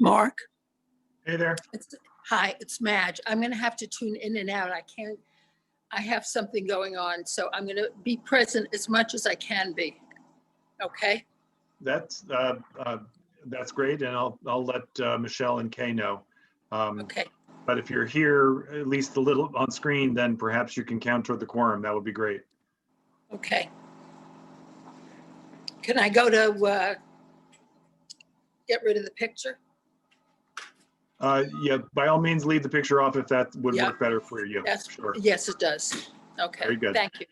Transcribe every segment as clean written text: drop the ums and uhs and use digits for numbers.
Mark? Hey there. Hi, it's Madge. I'm going to have to tune in and out. I have something going on, so I'm going to be present as much as I can be. Okay? That's great, and I'll let Michelle and Kay know. Okay. But if you're here, at least a little on screen, then perhaps you can count toward the quorum. That would be great. Okay. Can I go to get rid of the picture? Yeah, by all means, leave the picture off if that would Yeah. work better for you. Yes, Sure. yes, it does. Okay. Very good. Thank you.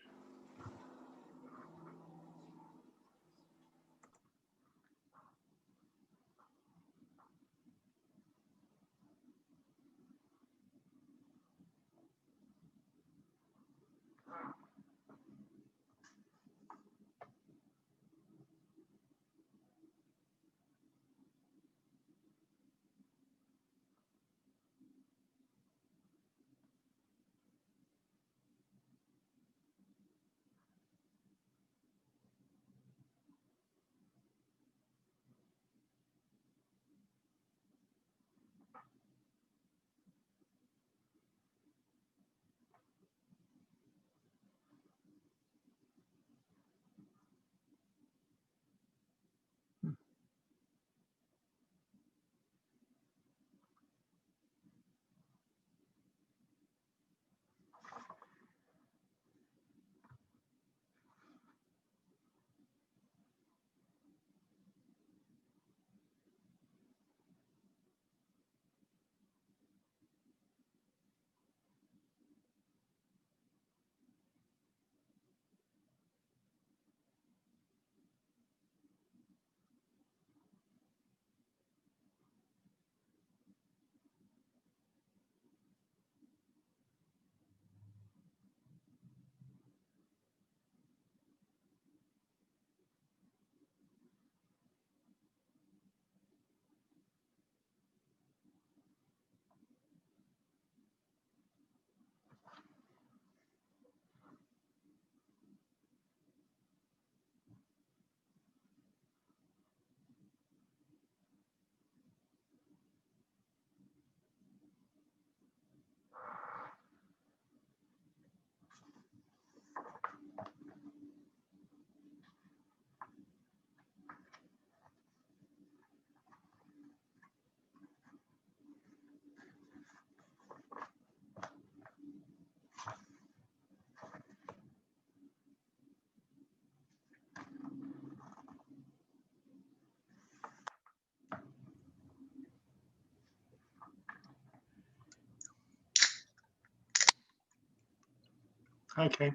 Hi, Kay.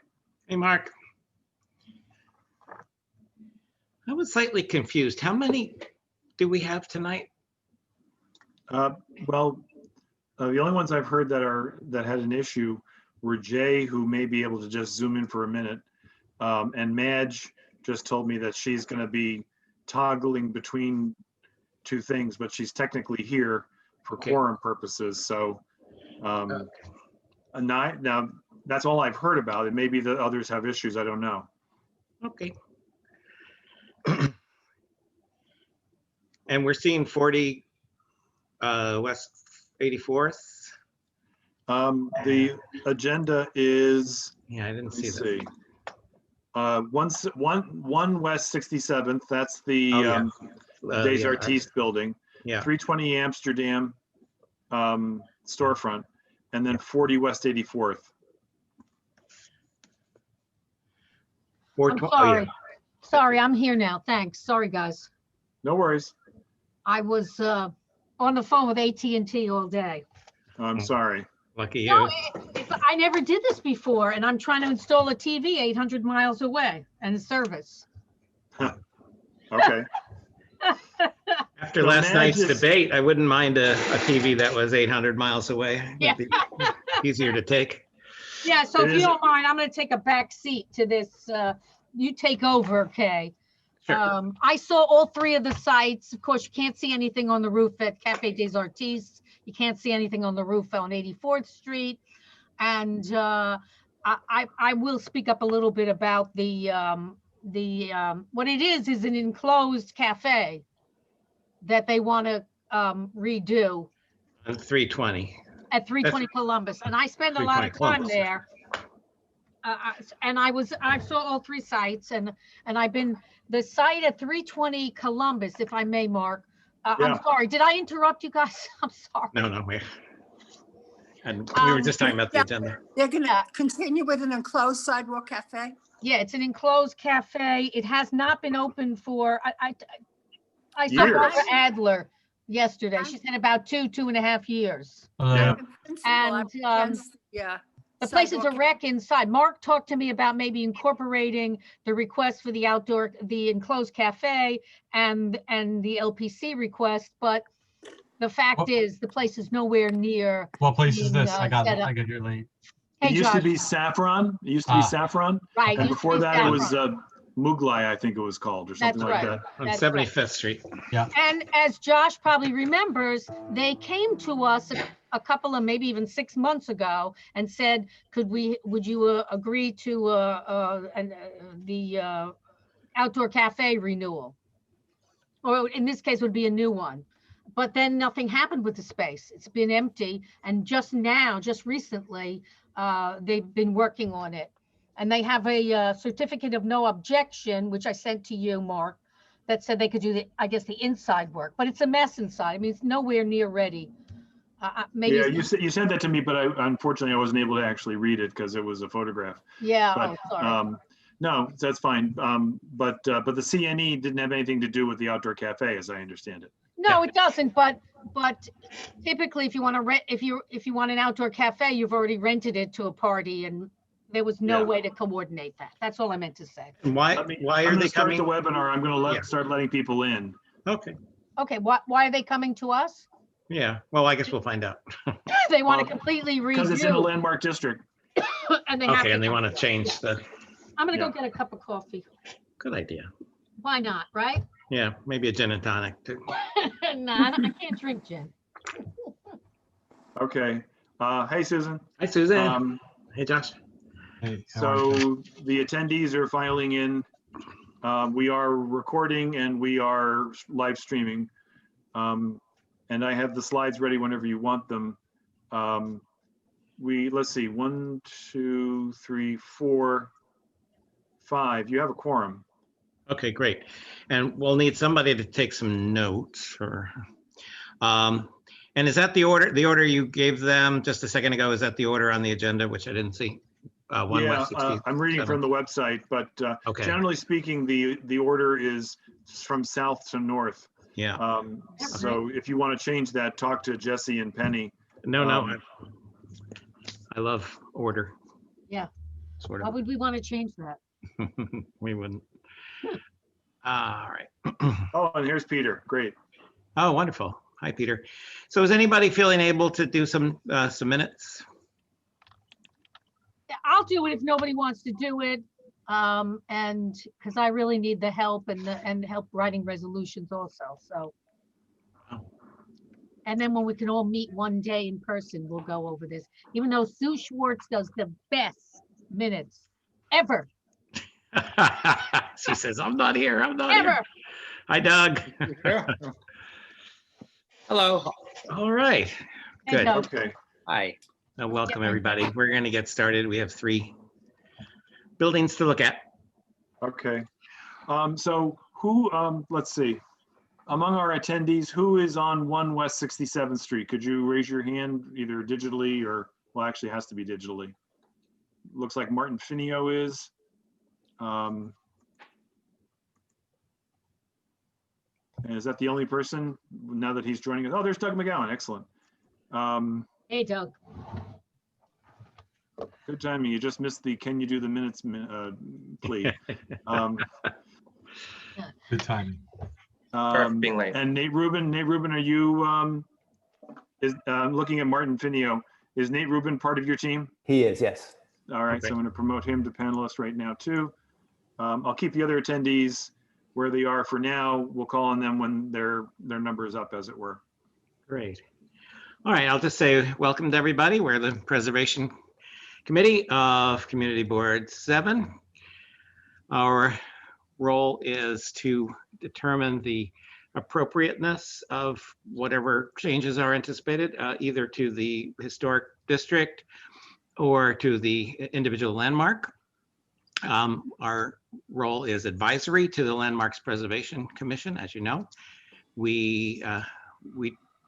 Hey, Mark. I was slightly confused. How many do we have tonight? Well, the only ones I've heard that had an issue were Jay, who may be able to just zoom in for a minute, and Madge just told me that she's going to be toggling between two things, but she's technically here for Okay. quorum purposes. So, now that's all I've heard about it. Maybe the others have issues. I don't know. Okay. And we're seeing 40 West 84th. The agenda is, Yeah, I didn't let me see see. that. One West 67th. That's the Oh, yeah. Des Yeah, Artistes building. yeah. 320 Amsterdam storefront, and then 40 West 84th. I'm sorry. Sorry, I'm here now. Thanks. Sorry, guys. No worries. I was on the phone with AT&T all day. I'm sorry. Lucky No, you. I never did this before, and I'm trying to install a TV 800 miles away and service. Okay. After So last night's Madge is- debate, I wouldn't mind a TV that was 800 miles away. Yeah. It'd be easier to take. Yeah, so It if you is- don't mind, I'm going to take a back seat to this. You take over, Kay. Sure. I saw all three of the sites. Of course, you can't see anything on the roof at Cafe des Artistes. You can't see anything on the roof on 84th Street. And I will speak up a little bit about what it is an enclosed cafe that they want to redo 320. at 320 Columbus, and I spend a lot of 320 time Columbus. there. And I saw all three sites, and I've been, the site at 320 Columbus, if I may, Mark. Yeah. I'm sorry, did I interrupt you guys? I'm sorry. No, and we were just talking about the yeah. agenda. They're gonna Yeah. continue with an enclosed sidewalk cafe? Yeah, it's an enclosed cafe. It has not been open for, I saw Years. Barbara Adler yesterday. She said about 2.5 years. Yeah. In principle, I'm And against, yeah. the place is a sidewalk wreck inside. Mark talked to me about maybe incorporating the request for the enclosed cafe and the LPC request, but the fact is, the place is nowhere near. What place is being, this? I got set up. here late. It Hey, used to Josh. be Saffron. It used to be Ah. Saffron. Right. And used to before be that, it was Saffron. Muglai, I think it was called, or something That's like right. that. On That's right. 75th Street. And as Josh probably remembers, they came to us a couple of, maybe even 6 months ago and said, would you agree to the outdoor cafe renewal? Or in this case would be a new one. But then nothing happened with the space. It's been empty. And just recently, they've been working on it. And they have a certificate of no objection, which I sent to you, Mark, that said they could do the inside work, but it's a mess inside. I mean, it's nowhere near ready. Maybe. Yeah, you sent that to me, but unfortunately I wasn't able to actually read it because it was a photograph. Yeah, But sorry. no, that's fine. But the CNE didn't have anything to do with the outdoor cafe, as I understand it. No, it doesn't, but typically if you want to rent, if you want an outdoor cafe, you've already rented it to a party, and there was no Yeah. way to coordinate that. That's all I meant to say. And why I'm are going they to start coming? the webinar. I'm going to Yeah. start letting people in. Okay. Okay, why are they coming to us? Yeah. Well, I guess we'll find out. They want to Well, completely Because it's in a redo, landmark district. and they have Okay, and they to. want to change the, I'm gonna go Yeah. get a cup of coffee. good idea. Why not, right? Yeah, maybe a gin and tonic too. Nah, I can't drink gin. Okay. Hey, Susan. Hi, Suzanne. Um, Hey, Josh. Hey, how are you? So the attendees are filing in. We are recording and we are live streaming. And I have the slides ready whenever you want them. Let's see, 1, 2, 3, 4, 5. You have a quorum. Okay, great. And we'll need somebody to take some notes or, and is that the order you gave them just a second ago? Is that the order on the agenda, which I didn't see? 1 Yeah, West 67th. I'm reading from the website, but Okay. generally speaking, the order is from south to north. Yeah. So if you want to change that, talk to Jesse and Penny. No, Um, I love order. Yeah. Sort Why of. would we want to change that? We wouldn't. All right. Oh, and here's Peter. Great. Oh, wonderful. Hi, Peter. So is anybody feeling able to do some minutes? I'll do it if nobody wants to do it. And because I really need the help and help writing resolutions also, so. Oh. And then when we can all meet one day in person, we'll go over this, even though Sue Schwartz does the best minutes ever, She says, I'm not here. I'm not ever. here. Hi, Doug. Hello. All right. And, Good. Okay. Hi. Welcome, everybody. We're going to get started. We have 3 buildings to look at. Okay. So who, let's see, among our attendees, who is on 1 West 67th Street? Could you raise your hand either digitally or, well, actually it has to be digitally. Looks like Martin Finio is. And is that the only person now that he's joining us? Oh, there's Doug McGowan. Excellent. Hey, Doug. Good timing. You just missed the can you do the minutes plea. Good timing. Sorry for being late. And Nate Rubin, are you looking at Martin Finio? Is Nate Rubin part of your team? He is, yes. All right, so I'm going to promote him to panelist right now too. I'll keep the other attendees where they are for now. We'll call on them when their number is up, as it were. Great. All right, I'll just say welcome to everybody. We're the Preservation Committee of Community Board 7. Our role is to determine the appropriateness of whatever changes are anticipated, either to the historic district or to the individual landmark. Our role is advisory to the Landmarks Preservation Commission, as you know. We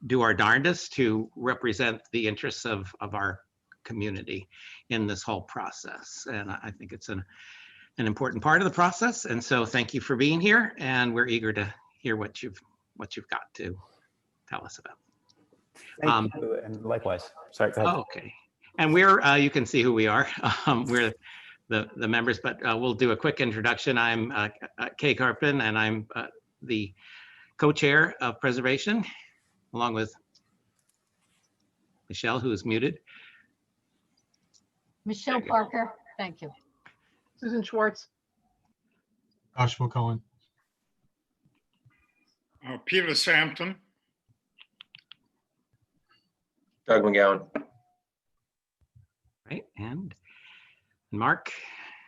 do our darndest to represent the interests of our community in this whole process. And I think it's an important part of the process. And so thank you for being here, and we're eager to hear what you've got to tell us about. Thank you, and likewise. Sorry, go ahead. Okay. And we're, you can see who we are. We're the members, but we'll do a quick introduction. I'm Kay Carpin, and I'm the co-chair of Preservation, along with Michelle, who is muted. Michelle Parker, thank you. Susan Schwartz. Joshua Cohen. Peter Sampson. Doug McGowan. Right, and Mark.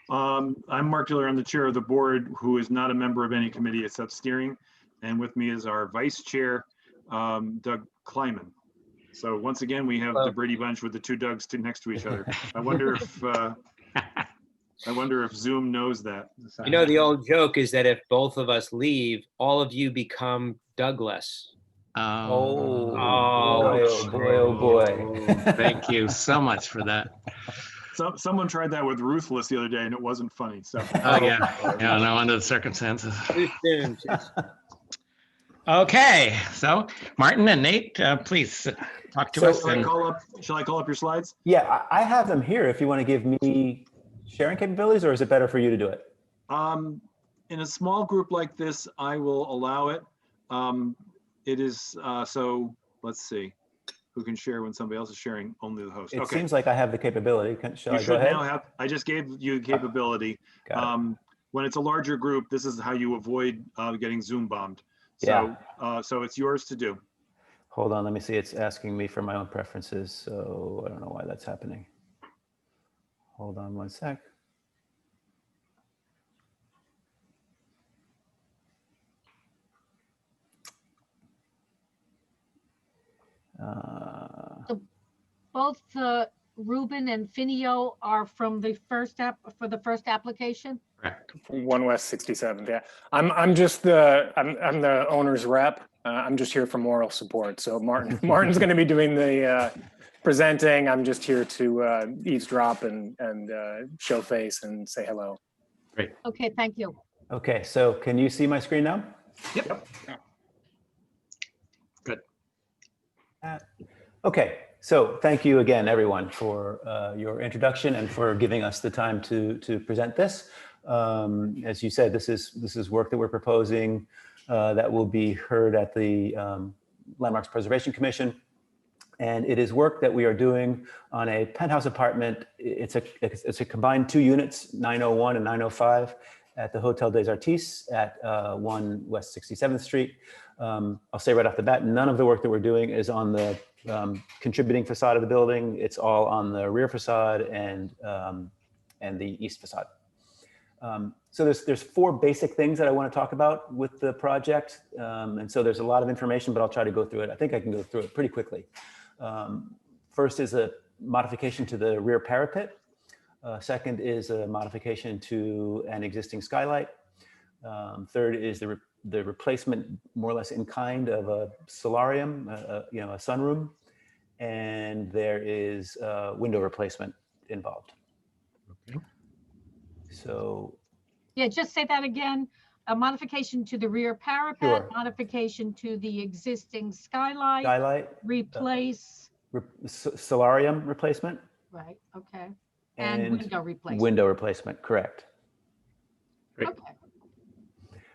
I'm Mark Diller. I'm the chair of the board, who is not a member of any committee except steering. And with me is our vice chair, Doug Kleiman. So once again, we have the Brady Bunch with the two Dougs next to each other. I wonder if Zoom knows that. You know, the old joke is that if both of us leave, all of you become Douglas. Oh boy, oh boy. Thank you so much for that. Someone tried that with Ruthless the other day, and it wasn't funny. So. Oh yeah, no, under the circumstances. Too soon. Okay, so Martin and Nate, please talk to us. Shall I call up your slides? Yeah, I have them here if you want to give me sharing capabilities, or is it better for you to do it? In a small group like this, I will allow it. It is, so let's see. Who can share when somebody else is sharing? Only the host. It seems like I have the capability. Shall I go ahead? I just gave you the capability. When it's a larger group, this is how you avoid getting Zoom bombed. So, so it's yours to do. Hold on, let me see. It's asking me for my own preferences, so I don't know why that's happening. Hold on one sec. So both Ruben and Finio are from the first application? Correct. 1 West 67th. Yeah, I'm just I'm the owner's rep. I'm just here for moral support. So Martin's going to be doing the presenting. I'm just here to eavesdrop and show face and say hello. Great. Okay, thank you. Okay, so can you see my screen now? Yep. Good. Okay, so thank you again, everyone, for your introduction and for giving us the time to present this. As you said, this is work that we're proposing that will be heard at the Landmarks Preservation Commission, and it is work that we are doing on a penthouse apartment. It's a combined 2 units, 901 and 905, at the Hotel des Artistes at 1 West 67th Street. I'll say right off the bat, none of the work that we're doing is on the contributing facade of the building. It's all on the rear facade and the east facade. So there's 4 basic things that I want to talk about with the project. And so there's a lot of information, but I'll try to go through it. I think I can go through it pretty quickly. First is a modification to the rear parapet. Second is a modification to an existing skylight. Third is the replacement, more or less in kind, of a solarium, a sunroom, and there is a window replacement involved. Okay. So, Yeah, just say that again. A modification to the rear parapet, Sure. modification to the existing skylight, skylight, replace, solarium replacement, right, okay. And window replacement. window replacement, correct. Great. Okay.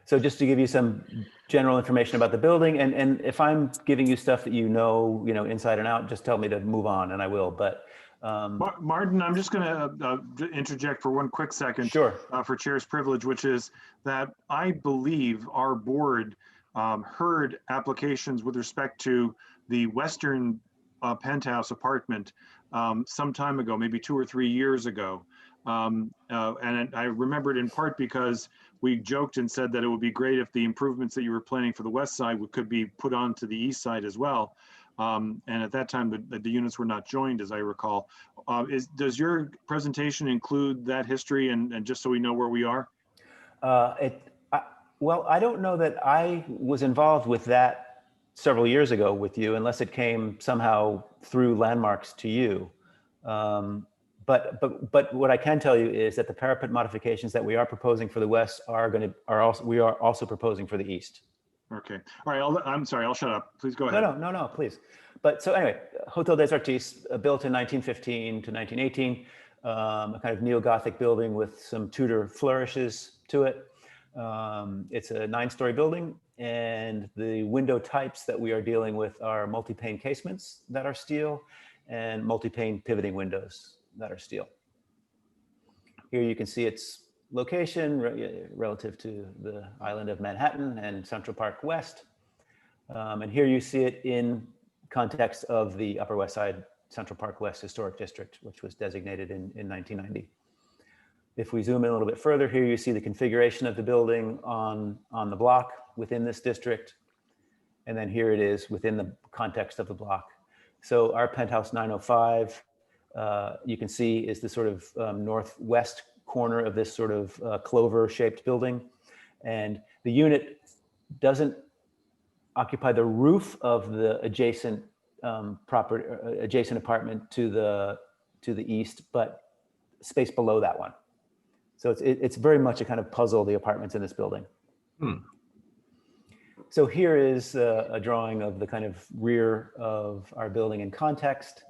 So just to give you some general information about the building, and if I'm giving you stuff that you know inside and out, just tell me to move on, and I will. But Martin, I'm just going to interject for one quick second. Sure. For chair's privilege, which is that I believe our board heard applications with respect to the Western Penthouse apartment some time ago, maybe 2 or 3 years ago. And I remembered in part because we joked and said that it would be great if the improvements that you were planning for the west side could be put onto the east side as well. And at that time, the units were not joined, as I recall. Does your presentation include that history and just so we know where we are? Well, I don't know that I was involved with that several years ago with you, unless it came somehow through landmarks to you. But what I can tell you is that the parapet modifications that we are proposing for the west we are also proposing for the east. Okay. All right. I'm sorry. I'll shut up. Please go ahead. No, please. But so anyway, Hotel des Artistes, built in 1915 to 1918, a kind of neo-Gothic building with some Tudor flourishes to it. It's a 9-story building, and the window types that we are dealing with are multi-pane casements that are steel and multi-pane pivoting windows that are steel. Here you can see its location relative to the island of Manhattan and Central Park West. And here you see it in context of the Upper West Side Central Park West Historic District, which was designated in 1990. If we zoom in a little bit further, here you see the configuration of the building on the block within this district. And then here it is within the context of the block. So our Penthouse 905, you can see, is the sort of northwest corner of this sort of clover-shaped building. And the unit doesn't occupy the roof of the adjacent adjacent apartment to the east, but space below that one. So it's very much a kind of puzzle, the apartments in this building. So here is a drawing of the kind of rear of our building in context.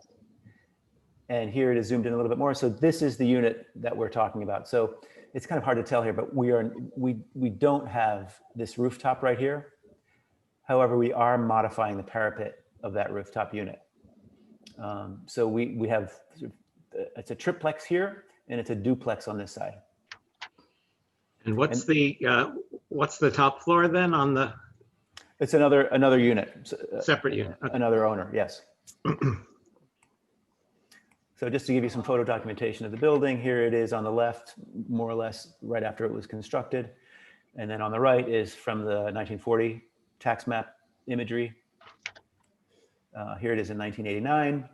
And here it is zoomed in a little bit more. So this is the unit that we're talking about. So it's kind of hard to tell here, but we don't have this rooftop right here. However, we are modifying the parapet of that rooftop unit. So we have, it's a triplex here and it's a duplex on this side. And what's the top floor then on the? It's another unit. Separate unit. Okay. Another owner, yes. So just to give you some photo documentation of the building, here it is on the left, more or less right after it was constructed. And then on the right is from the 1940 tax map imagery. Here it is in 1989.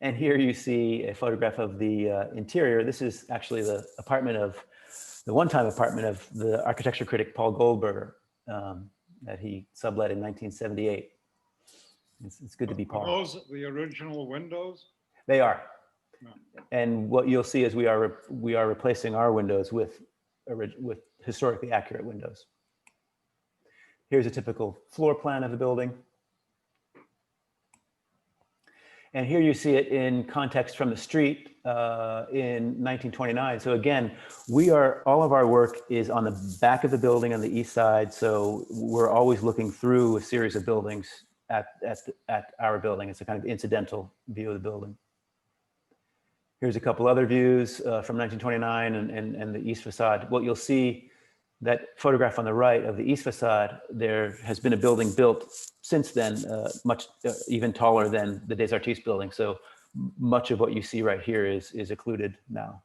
And here you see a photograph of the interior. This is actually the one-time apartment of the architecture critic Paul Goldberger that he sublet in 1978. It's good to be Paul. Are those the original windows? They are. No. And what you'll see is we are replacing our windows with historically accurate windows. Here's a typical floor plan of the building. And here you see it in context from the street in 1929. So again, all of our work is on the back of the building on the east side. So we're always looking through a series of buildings at our building. It's a kind of incidental view of the building. Here's a couple other views from 1929 and the east facade. What you'll see, that photograph on the right of the east facade, there has been a building built since then, much even taller than the Des Artistes building. So much of what you see right here is occluded now.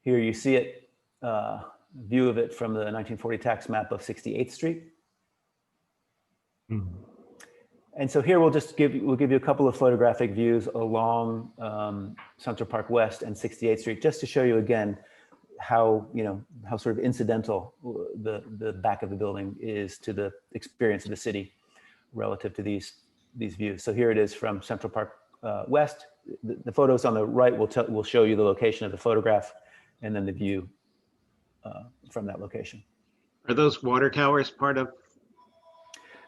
Here you see it, view of it from the 1940 tax map of 68th Street. And so here we'll give you a couple of photographic views along Central Park West and 68th Street, just to show you again how sort of incidental the back of the building is to the experience of the city relative to these views. So here it is from Central Park West. The photos on the right will show you the location of the photograph and then the view from that location. Are those water towers part of?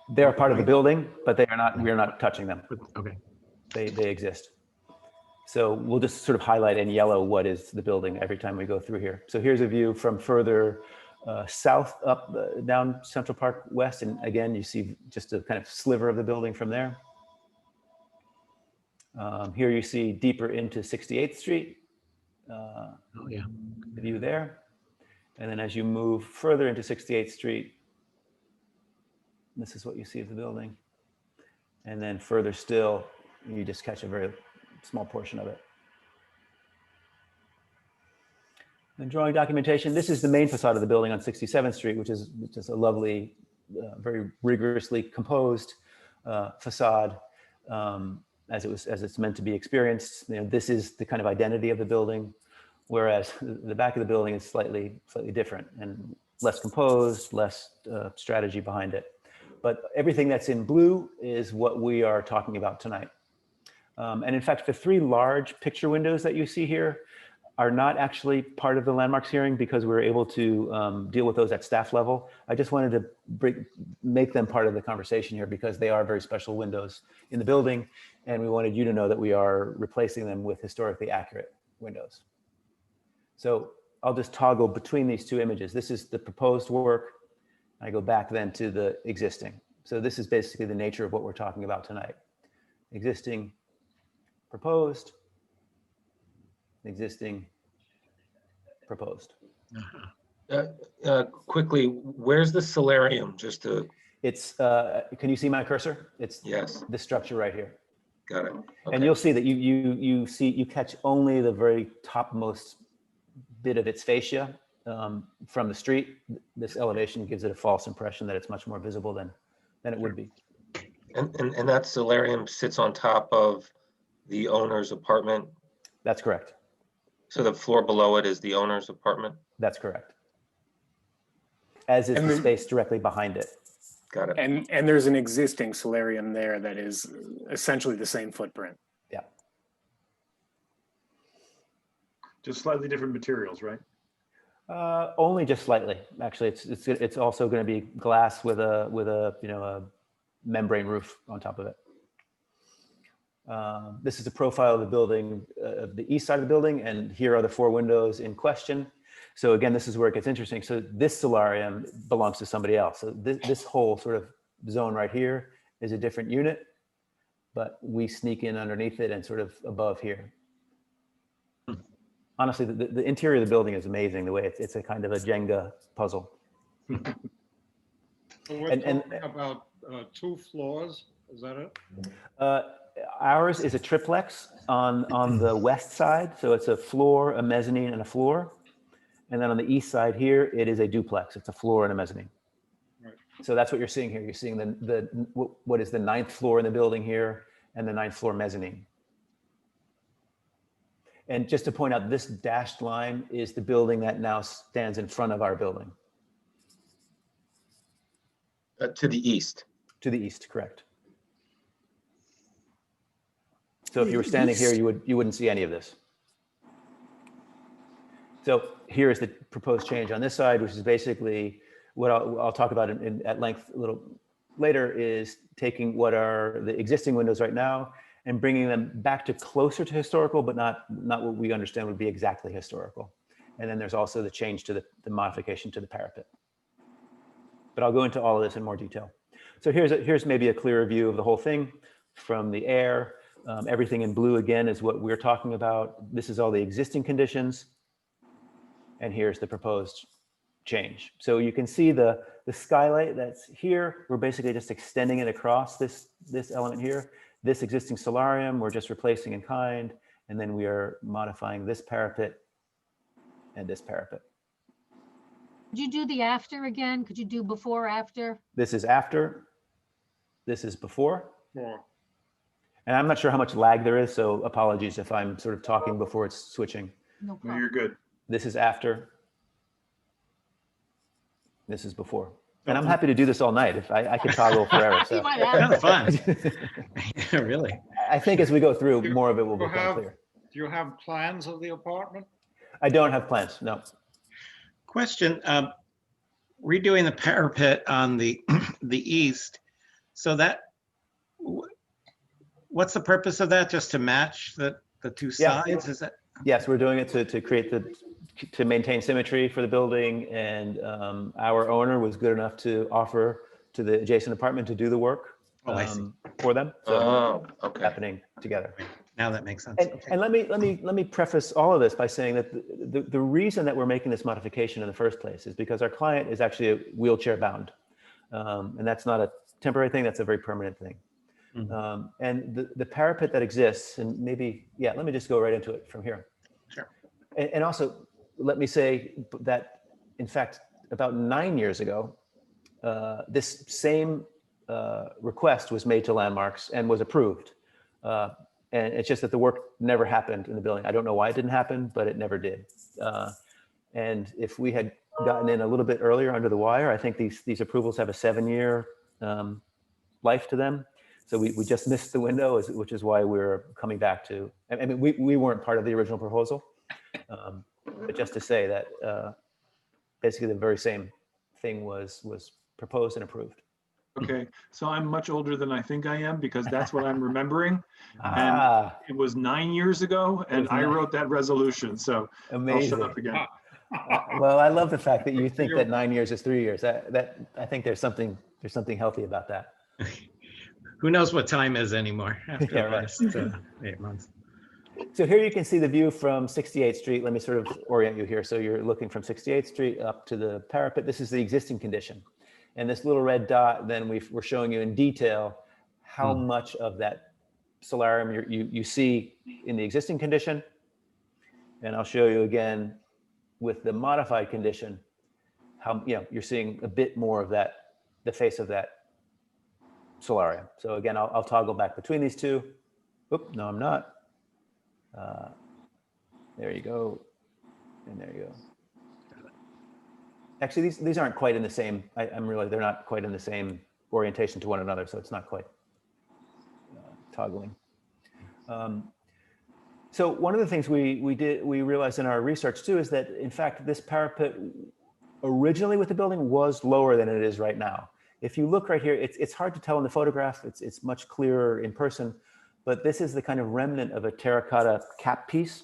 They're part of the building, but they are not. We are not touching them. Okay. They exist. So we'll just sort of highlight in yellow what is the building every time we go through here. So here's a view from further south up down Central Park West, and again you see just a kind of sliver of the building from there. Here you see deeper into 68th Street. Oh yeah. The view there, and then as you move further into 68th Street. This is what you see of the building. And then further still, you just catch a very small portion of it. And drawing documentation. This is the main facade of the building on 67th Street, which is just a lovely, very rigorously composed facade, as it's meant to be experienced. You know, this is the kind of identity of the building, whereas the back of the building is slightly different and less composed, less strategy behind it. But everything that's in blue is what we are talking about tonight. And in fact, the three large picture windows that you see here are not actually part of the landmarks hearing because we were able to deal with those at staff level. I just wanted to make them part of the conversation here because they are very special windows in the building. And we wanted you to know that we are replacing them with historically accurate windows. So I'll just toggle between these two images. This is the proposed work. I go back then to the existing. So this is basically the nature of what we're talking about tonight. Existing, proposed, existing, proposed. Quickly, where's the solarium? Just to, It's, can you see my cursor? It's yes, this structure right here. got it. Okay. And you'll see that you catch only the very topmost bit of its fascia from the street. This elevation gives it a false impression that it's much more visible than it would be. And that solarium sits on top of the owner's apartment? That's correct. So the floor below it is the owner's apartment? That's correct. As is And the the- space directly behind it. Got it. And there's an existing solarium there that is essentially the same footprint. Yeah. Just slightly different materials, right? Only just slightly. Actually, it's also going to be glass with a you know, a membrane roof on top of it. This is the profile of the building, the east side of the building, and here are the four windows in question. So again, this is where it gets interesting. So this solarium belongs to somebody else. So this whole sort of zone right here is a different unit, but we sneak in underneath it and sort of above here. Honestly, the interior of the building is amazing. The way it's a kind of a Jenga puzzle. So we're And- talking about 2 floors, is that it? Ours is a triplex on the west side. So it's a floor, a mezzanine, and a floor. And then on the east side here, it is a duplex. It's a floor and a mezzanine. Right. So that's what you're seeing here. You're seeing what is the 9th floor in the building here and the 9th floor mezzanine. And just to point out, this dashed line is the building that now stands in front of our building. To the east. To the east, correct. So if you were standing here, you wouldn't see any of this. So here is the proposed change on this side, which is basically what I'll talk about at length a little later, is taking what are the existing windows right now and bringing them back to closer to historical, but not what we understand would be exactly historical. And then there's also the change to the modification to the parapet. But I'll go into all of this in more detail. So here's maybe a clearer view of the whole thing from the air. Everything in blue again is what we're talking about. This is all the existing conditions. And here's the proposed change. So you can see the skylight that's here. We're basically just extending it across this element here. This existing solarium, we're just replacing in kind. And then we are modifying this parapet and this parapet. Could you do the after again? Could you do before, after? This is after. This is before. Floor. And I'm not sure how much lag there is, so apologies if I'm sort of talking before it's switching. No No, problem. you're good. This is after. This is before. And I'm happy to do this all night. If I could toggle forever. You So might have. Kind of fun. Really? I think as we go through, You- more of it will you become have- clear. Do you have plans of the apartment? I don't have plans, no. Question, redoing the parapet on the east, so that, what's the purpose of that? Just to match the two Yeah. sides? Is that? Yes, we're doing it to create to maintain symmetry for the building. And our owner was good enough to offer to the adjacent apartment to do the work Oh, I see. for them. So Oh, okay. happening together. Now that makes sense. And, Okay. and let me preface all of this by saying that the reason that we're making this modification in the first place is because our client is actually wheelchair bound. And that's not a temporary thing, that's a very permanent thing. Mhm. And the parapet that exists, and maybe, yeah, let me just go right into it from here. Sure. And also, let me say that, in fact, about 9 years ago, this same request was made to Landmarks and was approved. And it's just that the work never happened in the building. I don't know why it didn't happen, but it never did. And if we had gotten in a little bit earlier under the wire, I think these approvals have a 7-year life to them. So we just missed the window, which is why we're coming back to, I mean, we weren't part of the original proposal. But just to say that basically the very same thing was proposed and approved. Okay, so I'm much older than I think I am because that's what I'm remembering. And Ah, it was 9 years ago and I wrote that resolution, so I'll amazing. shut up again. Well, I love the fact that you think that 9 years is 3 years. I think there's something healthy about that. Who knows what time is anymore after Yeah, the right. last 8 months. So here you can see the view from 68th Street. Let me sort of orient you here. So you're looking from 68th Street up to the parapet. This is the existing condition. And this little red dot, then we're showing you in detail how much of that solarium you see in the existing condition. And I'll show you again with the modified condition, how you're seeing a bit more of that, the face of that solarium. So again, I'll toggle back between these two. Oop, no, I'm not. There you go. And there you go. Actually, these aren't quite in the same, they're not quite in the same orientation to one another, so it's not quite toggling. So one of the things we realized in our research too is that in fact this parapet originally with the building was lower than it is right now. If you look right here, it's hard to tell in the photograph. It's much clearer in person, but this is the kind of remnant of a terracotta cap piece,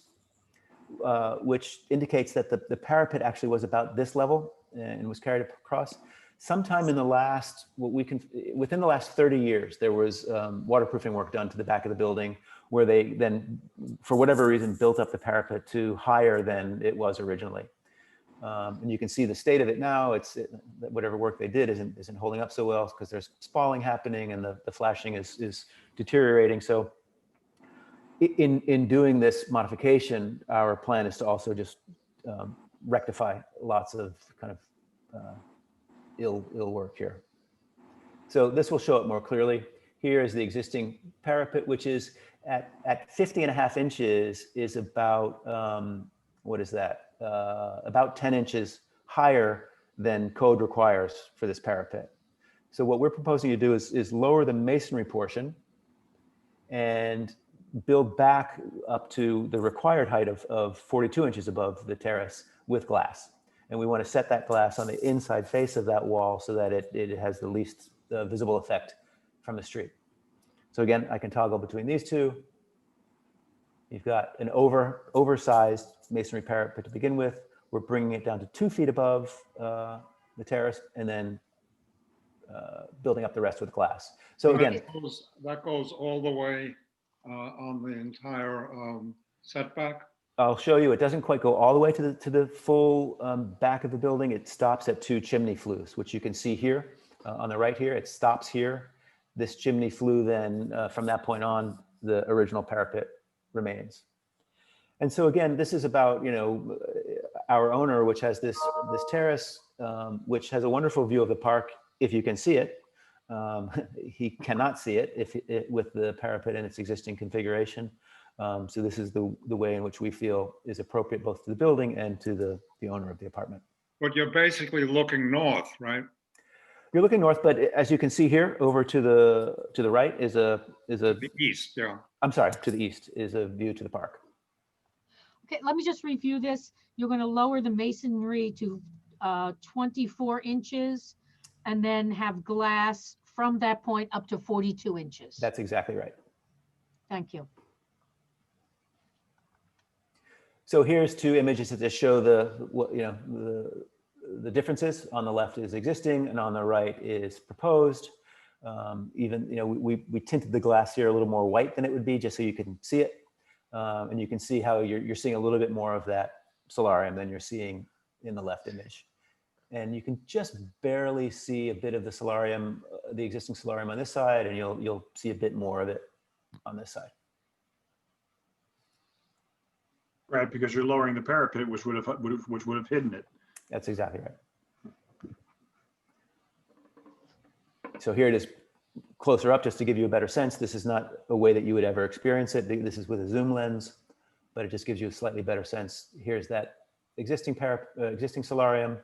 which indicates that the parapet actually was about this level and was carried across. Sometime in the last, within the last 30 years, there was waterproofing work done to the back of the building where they then, for whatever reason, built up the parapet to higher than it was originally. And you can see the state of it now. Whatever work they did isn't holding up so well because there's spalling happening and the flashing is deteriorating. So in doing this modification, our plan is to also just rectify lots of kind of ill work here. So this will show it more clearly. Here is the existing parapet, which is at 50.5 inches is about, what is that? About 10 inches higher than code requires for this parapet. So what we're proposing to do is lower the masonry portion and build back up to the required height of 42 inches above the terrace with glass. And we want to set that glass on the inside face of that wall so that it has the least visible effect from the street. So again, I can toggle between these two. You've got an oversized masonry parapet to begin with. We're bringing it down to 2 feet above the terrace and then building up the rest with glass. So again, that goes all the way on the entire setback. I'll show you, it doesn't quite go all the way to the full back of the building. It stops at 2 chimney flues, which you can see here on the right here. It stops here. This chimney flue then from that point on, the original parapet remains. And so again, this is about, our owner, which has this terrace, which has a wonderful view of the park, if you can see it. He cannot see it with the parapet in its existing configuration. So this is the way in which we feel is appropriate both to the building and to the owner of the apartment. But you're basically looking north, right? You're looking north, but as you can see here, over to the right is a The east, yeah. I'm sorry, to the east is a view to the park. Okay, let me just review this. You're going to lower the masonry to 24 inches and then have glass from that point up to 42 inches. That's exactly right. Thank you. So here's 2 images that just show the differences. On the left is existing and on the right is proposed. We tinted the glass here a little more white than it would be just so you can see it. And you can see how you're seeing a little bit more of that solarium than you're seeing in the left image. And you can just barely see a bit of the solarium, the existing solarium on this side, and you'll see a bit more of it on this side. Right, because you're lowering the parapet, which would have hidden it. That's exactly right. So here it is closer up, just to give you a better sense. This is not a way that you would ever experience it. This is with a zoom lens, but it just gives you a slightly better sense. Here's that existing solarium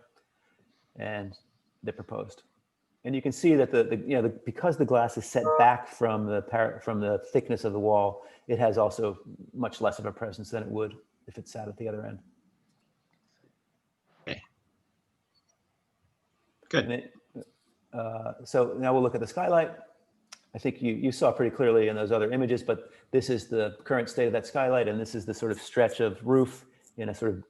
and the proposed. And you can see that because the glass is set back from the thickness of the wall, it has also much less of a presence than it would if it sat at the other end. Okay. Good. And so now we'll look at the skylight. I think you saw pretty clearly in those other images, but this is the current state of that skylight, and this is the sort of stretch of roof in a sort of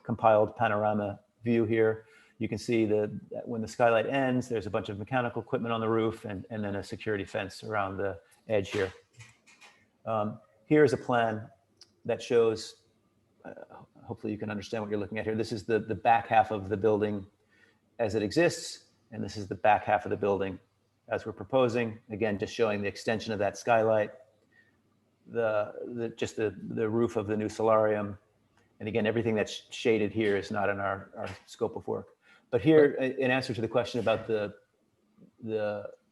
compiled panorama view here. You can see that when the skylight ends, there's a bunch of mechanical equipment on the roof and then a security fence around the edge here. Here's a plan that shows, hopefully you can understand what you're looking at here. This is the back half of the building as it exists, and this is the back half of the building as we're proposing. Again, just showing the extension of that skylight, just the roof of the new solarium. And again, everything that's shaded here is not in our scope of work. But here, in answer to the question about the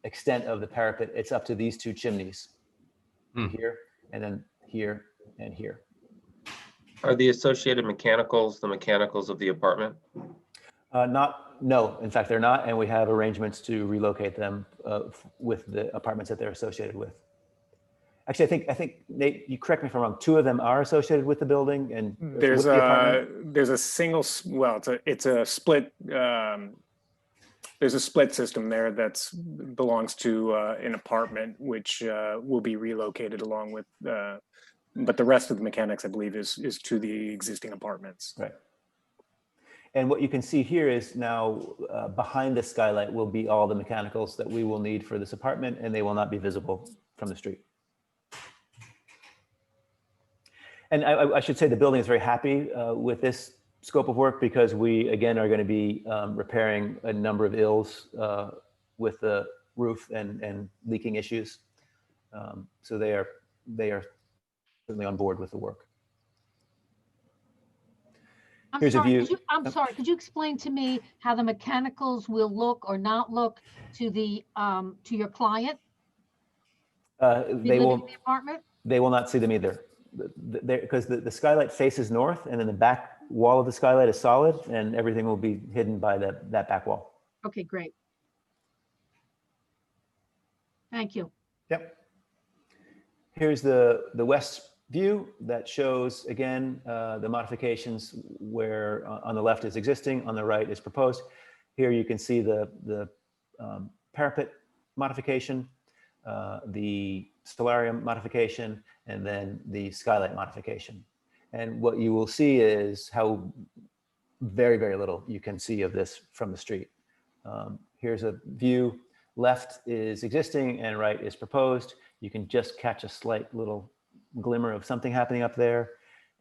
extent of the parapet, it's up to these two chimneys, here, and then here, and here. Are the associated mechanicals the mechanicals of the apartment? No, in fact, they're not, and we have arrangements to relocate them with the apartments that they're associated with. Actually, I think Nate, you correct me if I'm wrong. 2 of them are associated with the building, and There's a single, well, it's a split. There's a split system there that's belongs to an apartment, which will be relocated along with. But the rest of the mechanics, I believe, is to the existing apartments. Right. And what you can see here is now behind the skylight will be all the mechanicals that we will need for this apartment, and they will not be visible from the street. And I should say the building is very happy with this scope of work, because we, again, are going to be repairing a number of ills with the roof and leaking issues. So they are certainly on board with the work. Here's a view. I'm sorry, could you explain to me how the mechanicals will look or not look to the to your client? They will will. In the apartment? They will not see them either, because the skylight faces north, and then the back wall of the skylight is solid, and everything will be hidden by that back wall. Okay, great. Thank you. Yep. Here's the west view that shows, again, the modifications where on the left is existing, on the right is proposed. Here you can see the parapet modification, the solarium modification, and then the skylight modification. And what you will see is how very, very little you can see of this from the street. Here's a view. Left is existing and right is proposed. You can just catch a slight little glimmer of something happening up there.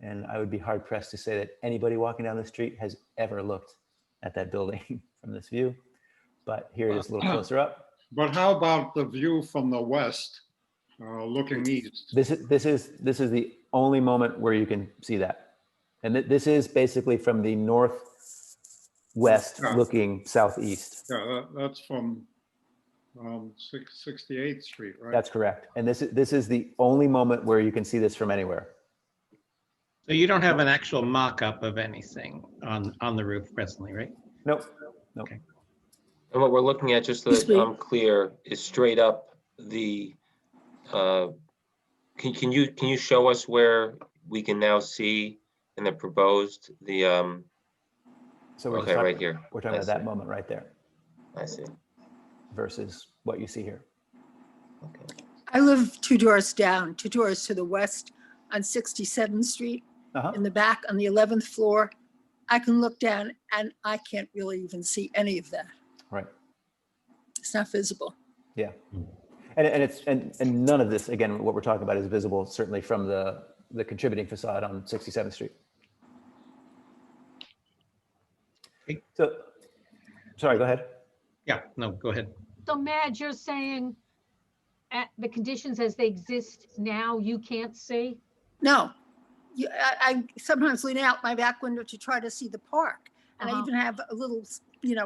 And I would be hard pressed to say that anybody walking down the street has ever looked at that building from this view. But here it is a little closer up. But how about the view from the west, looking east? This is the only moment where you can see that. And this is basically from the northwest looking southeast. Yeah, that's from 68th Street, right? That's correct. And this is the only moment where you can see this from anywhere. So you don't have an actual mock-up of anything on the roof presently, right? Nope. Nope. Okay. And what we're looking at, just so that I'm clear, is straight up the, can you show us where we can now see in the proposed, the, So we're okay, right here. We're talking about that moment right there I see. versus what you see here. Okay. I live 2 doors down, 2 doors to the west on 67th Street. In the back on the 11th floor. I can look down and I can't really even see any of that. Right. It's not visible. Yeah. And none of this, again, what we're talking about is visible certainly from the contributing facade on 67th Street. So, sorry, go ahead. Yeah, no, go ahead. So Madge, you're saying at the conditions as they exist now, you can't see? No, I sometimes lean out my back window to try to see the park. And I Uh-huh. even have a little,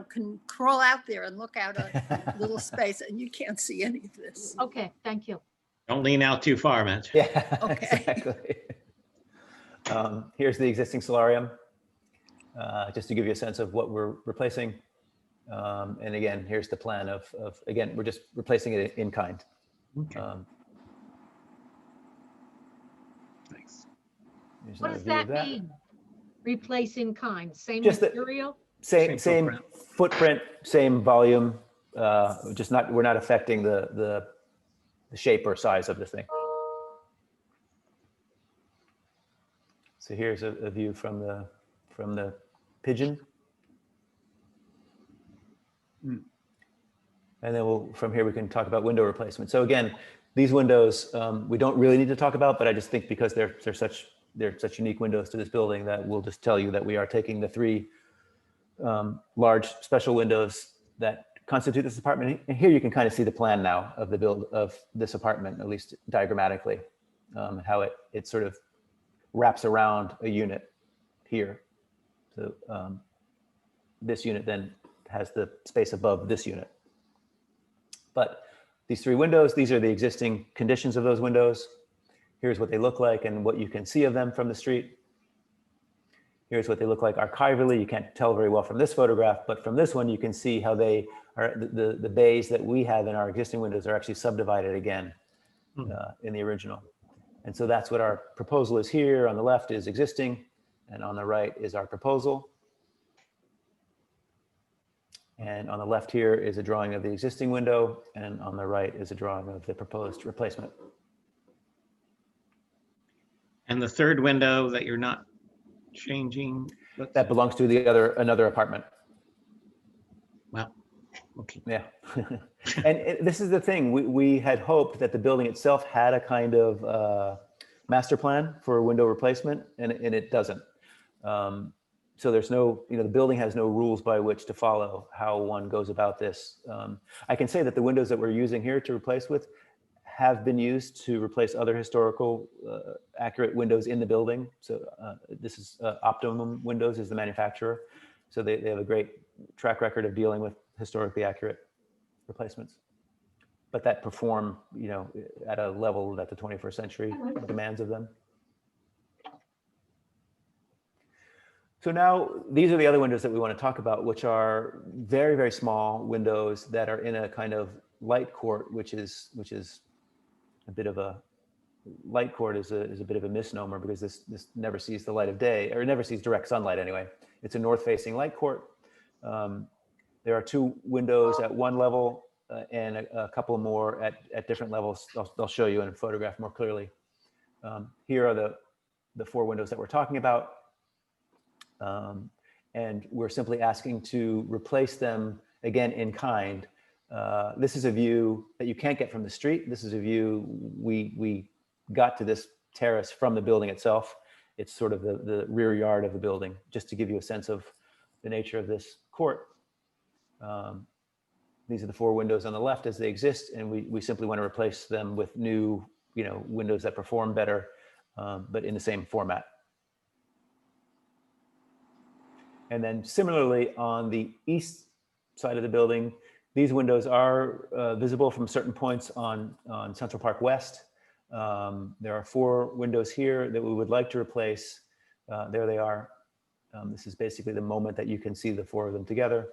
can crawl out there and look out a little space, and you can't see any of this. Okay, thank you. Don't lean out too far, Mitch. Yeah, Okay. exactly. Here's the existing solarium, just to give you a sense of what we're replacing. And again, here's the plan of again, we're just replacing it in kind. Okay. Thanks. Here's What another does view of that mean? Replace in kind, same Just the- material? Same Same footprint, same volume. Just not, we're not affecting the shape or size of the thing. So here's a view from the pigeon. And then from here we can talk about window replacement. So again, these windows we don't really need to talk about, but I just think because they're such unique windows to this building that we'll just tell you that we are taking the 3 large special windows that constitute this apartment. And here you can kind of see the plan now of the build of this apartment, at least diagrammatically, how it sort of wraps around a unit here. So this unit then has the space above this unit. But these 3 windows, these are the existing conditions of those windows. Here's what they look like and what you can see of them from the street. Here's what they look like archivally. You can't tell very well from this photograph, but from this one, you can see how they are, the bays that we have in our existing windows are actually subdivided again in the original. And so that's what our proposal is here. On the left is existing, and on the right is our proposal. And on the left here is a drawing of the existing window, and on the right is a drawing of the proposed replacement. And the third window that you're not changing? That belongs to another apartment. Wow. Okay. Yeah. And this is the thing, we had hoped that the building itself had a kind of master plan for window replacement, and it doesn't. So there's no, the building has no rules by which to follow how one goes about this. I can say that the windows that we're using here to replace with have been used to replace other historical accurate windows in the building. So this is Optimum Windows is the manufacturer. So they have a great track record of dealing with historically accurate replacements, but that perform, at a level that the 21st century demands of them. So now these are the other windows that we want to talk about, which are very, very small windows that are in a kind of light court, which is a bit of a light court is a bit of a misnomer because this never sees the light of day, or never sees direct sunlight anyway. It's a north-facing light court. There are 2 windows at one level and a couple more at different levels. I'll show you in a photograph more clearly. Here are the 4 windows that we're talking about. And we're simply asking to replace them again in kind. This is a view that you can't get from the street. This is a view we got to this terrace from the building itself. It's sort of the rear yard of the building, just to give you a sense of the nature of this court. These are the 4 windows on the left as they exist, and we simply want to replace them with new, windows that perform better, but in the same format. And then similarly on the east side of the building, these windows are visible from certain points on Central Park West. There are 4 windows here that we would like to replace. There they are. This is basically the moment that you can see the 4 of them together.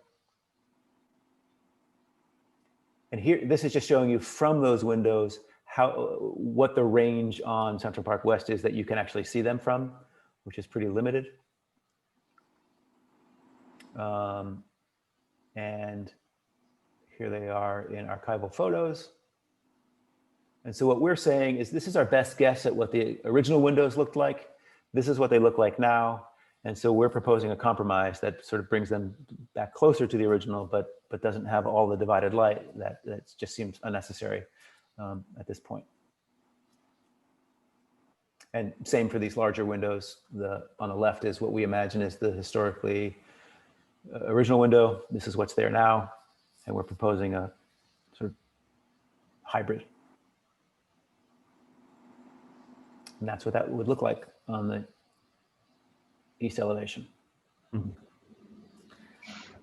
And here, this is just showing you from those windows what the range on Central Park West is that you can actually see them from, which is pretty limited. And here they are in archival photos. And so what we're saying is this is our best guess at what the original windows looked like. This is what they look like now. And so we're proposing a compromise that sort of brings them back closer to the original, but doesn't have all the divided light that just seems unnecessary at this point. And same for these larger windows. On the left is what we imagine is the historically original window. This is what's there now. And we're proposing a sort of hybrid. And that's what that would look like. on the east elevation. Mhm.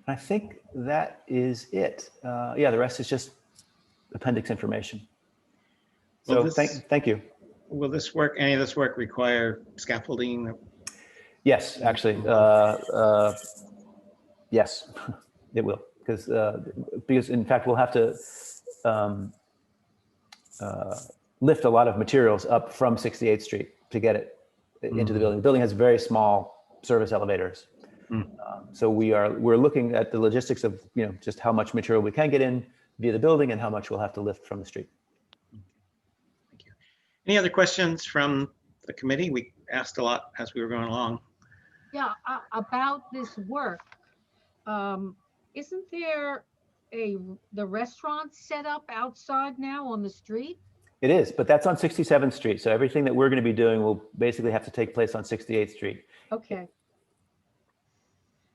I think that is it. Yeah, the rest is just appendix information. Well, So thank you. Will this work, any of this work require scaffolding? Yes, actually, yes, it will, because in fact we'll have to lift a lot of materials up from 68th Street to get it into the building. The building has very small service elevators. So we're looking at the logistics of, just how much material we can get in via the building and how much we'll have to lift from the street. Thank you. Any other questions from the committee? We asked a lot as we were going along. Yeah, about this work, isn't there the restaurant set up outside now on the street? It is, but that's on 67th Street. So everything that we're going to be doing will basically have to take place on 68th Street. Okay.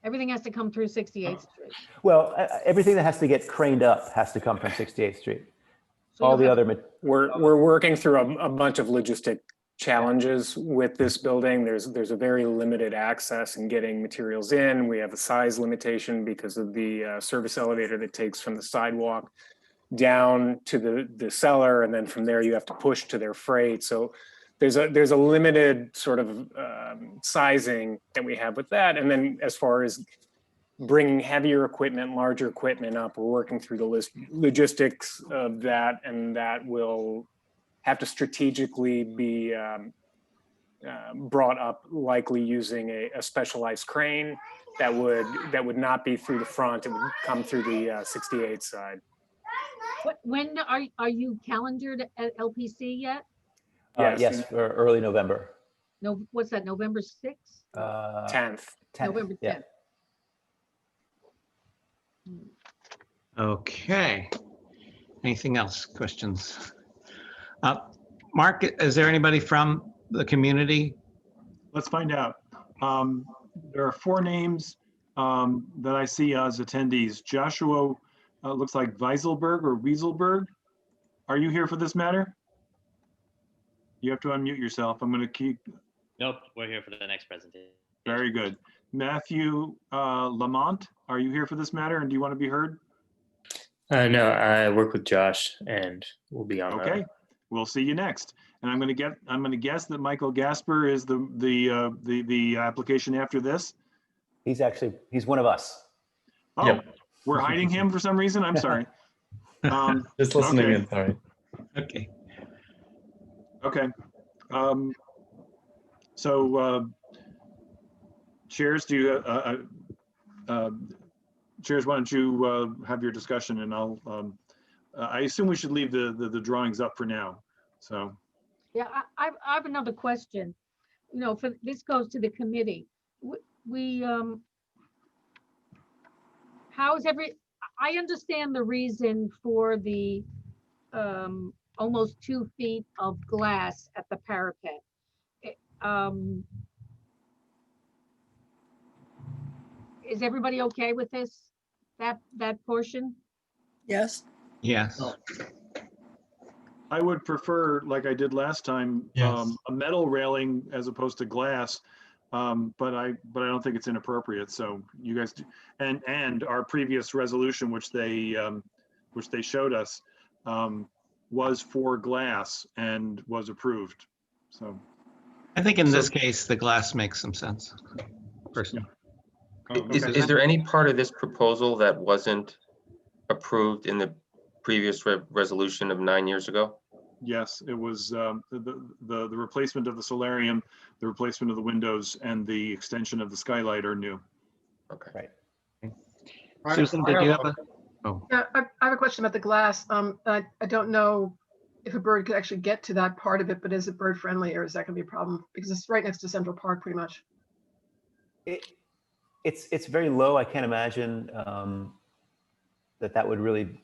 Everything has to come through 68th Street. Well, everything that has to get craned up has to come from 68th Street. So All you'll the have- other, We're working through a bunch of logistic challenges with this building. There's a very limited access in getting materials in. We have a size limitation because of the service elevator that takes from the sidewalk down to the cellar, and then from there you have to push to their freight. So there's a limited sort of sizing that we have with that. And then as far as bringing heavier equipment, larger equipment up, we're working through the logistics of that, and that will have to strategically be brought up, likely using a specialized crane that would not be through the front. It would come through the 68 side. When are you calendared at LPC yet? yes, for early November. No, what's that, November 6th? 10th. November 10th. Yeah. Okay. Anything else? Questions? Mark, is there anybody from the community? Let's find out. There are 4 names that I see as attendees. Joshua, looks like Weiselberg or Wieselberg. Are you here for this matter? You have to unmute yourself. I'm going to keep. Nope, we're here for the next presentation. Very good. Matthew Lamont, are you here for this matter, and do you want to be heard? No, I work with Josh, and we'll be on. Okay, we'll see you next. And I'm going to guess that Michael Gasper is the application after this. He's one of us. Oh, Yep. We're hiding him for some reason. I'm sorry. Just listening okay. in. Sorry. Okay. Okay. So, chairs, do you, chairs, why don't you have your discussion, and I'll, I assume we should leave the drawings up for now. So. Yeah, I have another question. This goes to the committee. I understand the reason for the almost 2 feet of glass at the parapet. Is everybody okay with this, that portion? Yes. Yes. I would prefer, like I did last time, Yes. a metal railing as opposed to glass. But I don't think it's inappropriate. So you guys do, and our previous resolution, which they showed us, was for glass and was approved. So I think in this case, the glass makes some sense, personally. Is there any part of this proposal that wasn't approved in the previous resolution of 9 years ago? yes, it was the replacement of the solarium, the replacement of the windows, and the extension of the skylight are new. Okay. Right. Susan, did you have a? Oh, Yeah, I have a question about the glass. I don't know if a bird could actually get to that part of it, but is it bird friendly, or is that gonna be a problem? Because it's right next to Central Park, pretty much. It's very low. I can't imagine that would really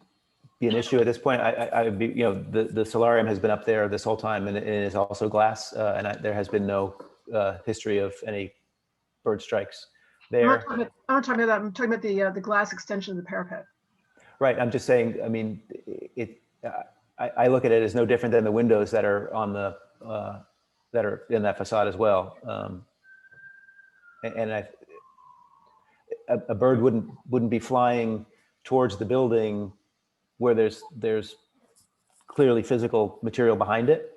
be an issue at this point. I would be, the solarium has been up there this whole time, and it is also glass, and there has been no history of any bird strikes I'm there. not talking about that. I'm talking about the glass extension of the parapet. Right. I'm just saying. I mean, I look at it as no different than the windows that are on the that are in that facade as well. And a bird wouldn't be flying towards the building where there's clearly physical material behind it.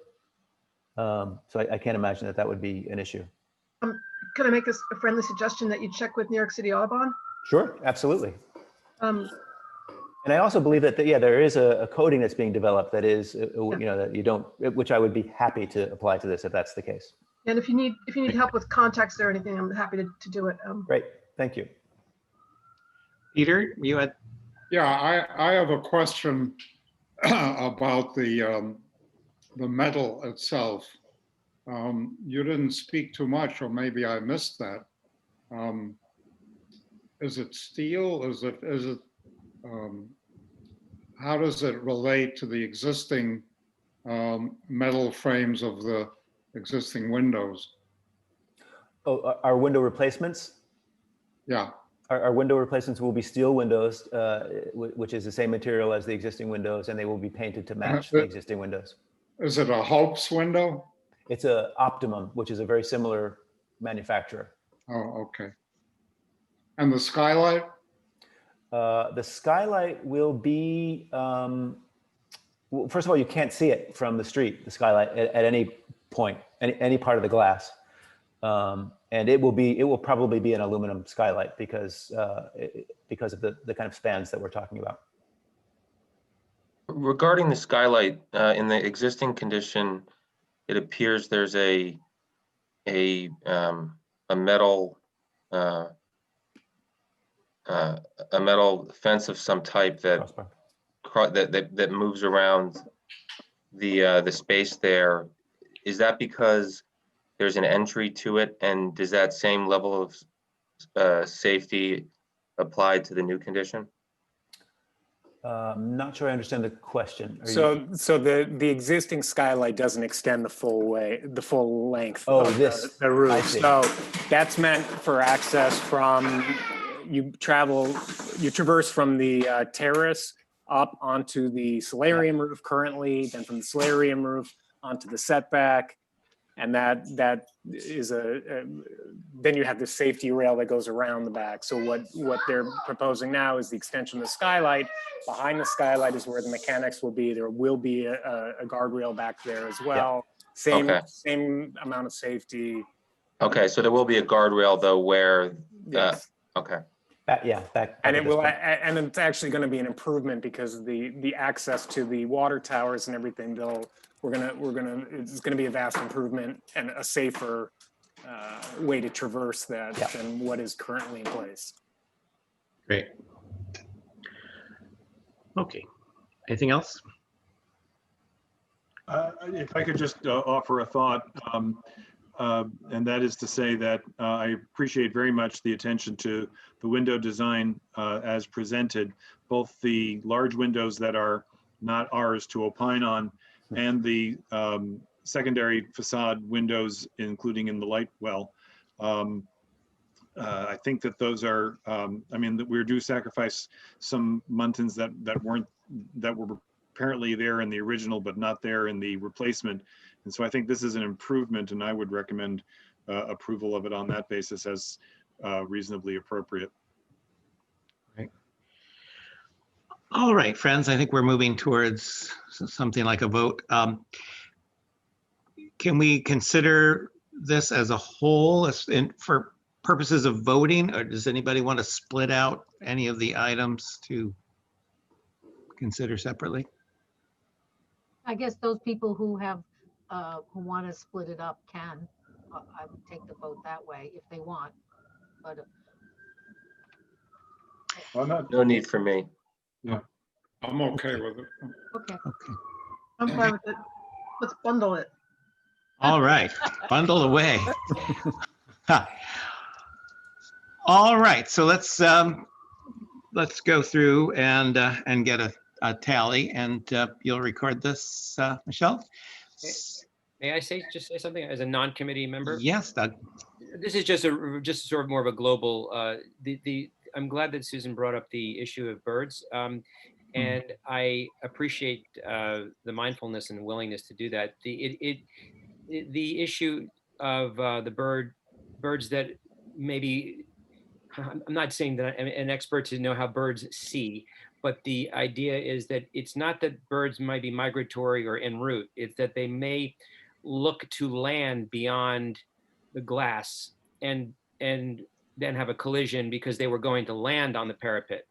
So I can't imagine that would be an issue. Can I make a friendly suggestion that you check with New York City Audubon? Sure, absolutely. Um, And I also believe that, yeah, there is a coding that's being developed that is, that you don't, which I would be happy to apply to this if that's the case. And if you need help with context or anything, I'm happy to do it. Great, thank you. Peter, you had, Yeah, I have a question about the metal itself. You didn't speak too much, or maybe I missed that. Is it steel? Is it how does it relate to the existing metal frames of the existing windows? Oh, our window replacements? Yeah. Our window replacements will be steel windows, which is the same material as the existing windows, and they will be painted to match the existing windows. Is it a Hope's window? It's a Optimum, which is a very similar manufacturer. Oh, okay. And the Skylight? The Skylight will be, well, first of all, you can't see it from the street, the Skylight, at any point, any part of the glass. And it will probably be an aluminum Skylight because of the kind of spans that we're talking about. Regarding the Skylight, in the existing condition, it appears there's a metal fence of some type that moves around the space there. Is that because there's an entry to it, and does that same level of safety apply to the new condition? I'm not sure I understand the question. So the existing Skylight doesn't extend the full length of the roof. So that's meant for access from, you traverse from the terrace up onto the solarium roof currently, then from the solarium roof onto the setback. And that is then you have the safety rail that goes around the back. So what they're proposing now is the extension of the Skylight. Behind the Skylight is where the mechanics will be. There will be a guardrail back there as well. Yeah. Same amount of safety. Okay, so there will be a guardrail though where, Yes. okay. Back And and it's actually going to be an improvement because the access to the water towers and everything, it's going to be a vast improvement and a safer way to traverse that than what is currently in place. great. Okay, anything else? If I could just offer a thought, and that is to say that I appreciate very much the attention to the window design as presented, both the large windows that are not ours to opine on and the secondary facade windows, including in the light well. I think that those are, I mean, that we do sacrifice some muntins that were apparently there in the original, but not there in the replacement. And so I think this is an improvement, and I would recommend approval of it on that basis as reasonably appropriate. Right. All right, friends, I think we're moving towards something like a vote. Can we consider this as a whole for purposes of voting, or does anybody want to split out any of the items to consider separately? I guess those people who have, who want to split it up can. I would take the vote that way if they want, but. No need for me. Yeah, I'm okay with it. Okay. I'm fine with it. Let's bundle it. All right, bundle away. All right, so let's go through and get a tally, and you'll record this, Michelle. May I just say something as a non-committee member? Yes, Doug. This is just sort of more of a global. I'm glad that Susan brought up the issue of birds, and I appreciate the mindfulness and willingness to do that. the issue of the birds that maybe, I'm not saying that I'm an expert to know how birds see, but the idea is that it's not that birds might be migratory or en route, it's that they may look to land beyond the glass and then have a collision because they were going to land on the parapet.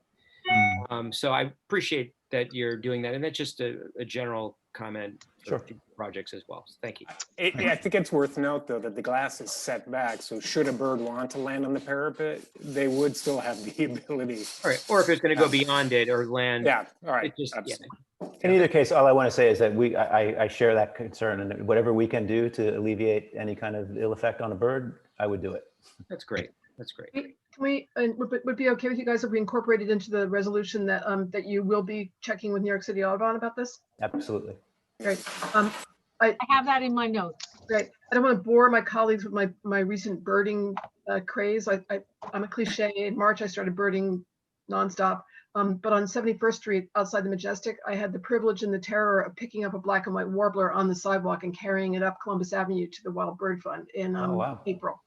So I appreciate that you're doing that, and that's just a general comment for future projects as well. So thank you. I think it's worth note though that the glass is set back, so should a bird want to land on the parapet, they would still have the ability. All right, or if it's going to go beyond it or land. Yeah, all right. It just, yeah. In either case, all I want to say is that I share that concern, and whatever we can do to alleviate any kind of ill effect on a bird, I would do it. That's great. That's great. Can we, would it be okay with you guys if we incorporated into the resolution that that you will be checking with New York City Audubon about this? Absolutely. Great. I have that in my notes. Great. I don't want to bore my colleagues with my recent birding craze. I'm a cliche. In March, I started birding nonstop. But on 71st Street outside the Majestic, I had the privilege and the terror of picking up a black and white warbler on the sidewalk and carrying it up Columbus Avenue to the Wild Bird Fund in April.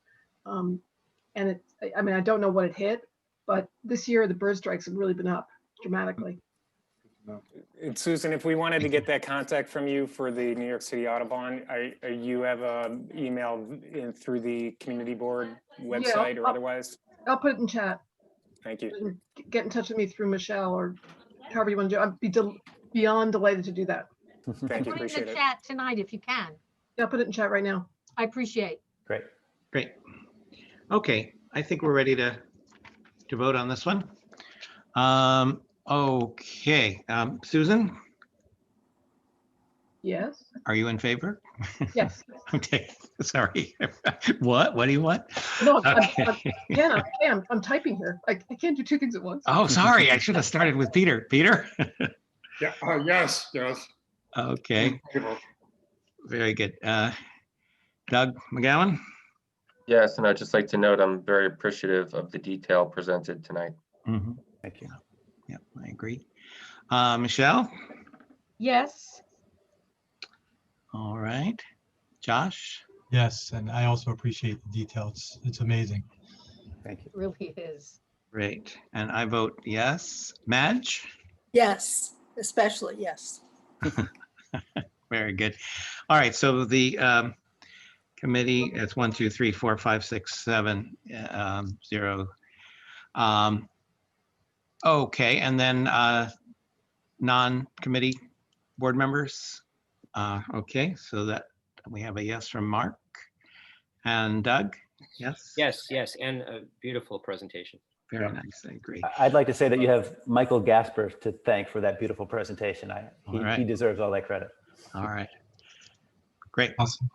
And I mean, I don't know what it hit, but this year the bird strikes have really been up dramatically. And Susan, if we wanted to get that contact from you for the New York City Audubon, you have an email through the community board website or otherwise? I'll put it in chat. Thank you. Get in touch with me through Michelle or however you want to do it. I'd be beyond delighted to do that. Thank you. Put it in Appreciate the it. chat tonight if you can. Yeah, I'll put it in chat right now. I appreciate. Great. Great. Okay, I think we're ready to vote on this one. Okay, Susan, Yes. are you in favor? Yes. Okay, sorry. What do you want? No, Okay. I'm typing here. I can't do two things at once. Oh, sorry, I should have started with Peter. Peter? Yeah, yes. Okay, very good. Doug McGowan? Yes, and I'd just like to note I'm very appreciative of the detail presented tonight. Thank you. Yep, I agree. Michelle? Yes. All right. Josh? Yes, and I also appreciate the detail. It's amazing. Thank you. It really is. Great. And I vote yes. Madge? Yes, especially yes. Very good. All right, so the committee, it's 1, 2, 3, 4, 5, 6, 7, 0. Okay, and then non-committee board members. Okay, so that we have a yes from Mark. And Doug, yes? Yes, and a beautiful presentation. Very nice, I agree. I'd like to say that you have Michael Gasper to thank for that beautiful presentation. All right. He deserves all that credit. All right. Great. Awesome.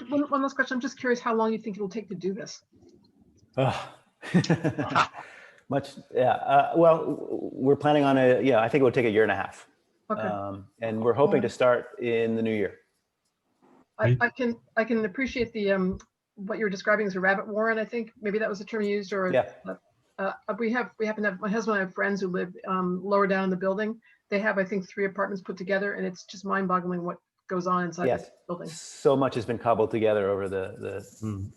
One last question. I'm just curious how long you think it'll take to do this. Well, we're planning on I think it would take 1.5 years. Okay. And we're hoping to start in the new year. I can appreciate the what you're describing as a rabbit warren. I think maybe that was the term you used. Or Yeah. We happen to have, my husband and I have friends who live lower down in the building. They have, I think, 3 apartments put together, and it's just mind-boggling what goes on inside the building. So much has been cobbled together over the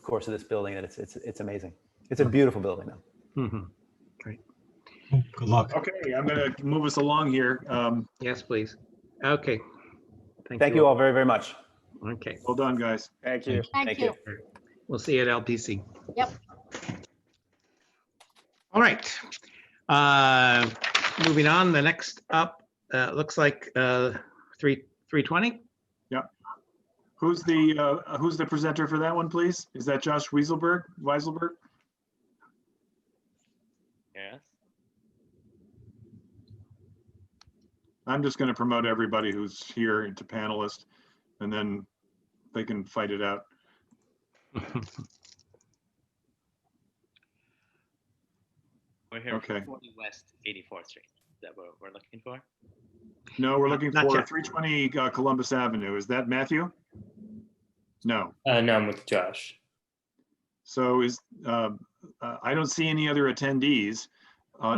course of this building that it's amazing. It's a beautiful building though. Great. Good luck. Okay, I'm going to move us along here. Yes, please. Okay. Thank you all very, very much. Okay. Well done, guys. Thank you. Thank you. We'll see you at LPC. Yep. All right. Moving on, the next up looks like 320. Yeah. Who's the presenter for that one, please? Is that Josh Weiselberg? Yes. I'm just going to promote everybody who's here into panelist, and then they can fight it out. We're here Okay. for 40 West 84th Street. Is that what we're looking for? No, we're looking for Not yet. 320 Columbus Avenue. Is that Matthew? No. No, I'm with Josh. So I don't see any other attendees.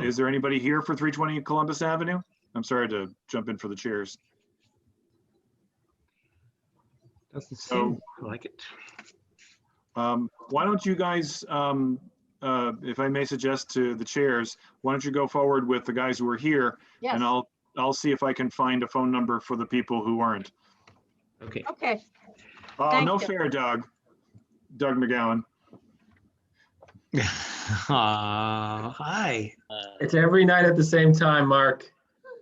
Is there anybody here for 320 Columbus Avenue? I'm sorry to jump in for the chairs. That's the So- same. I like it. Why don't you guys, if I may suggest to the chairs, why don't you go forward with the guys who are here? Yes, And I'll see if I can find a phone number for the people who aren't. Okay. okay. Oh, Thank no you. fair, Doug McGowan. Hi. It's every night at the same time, Mark.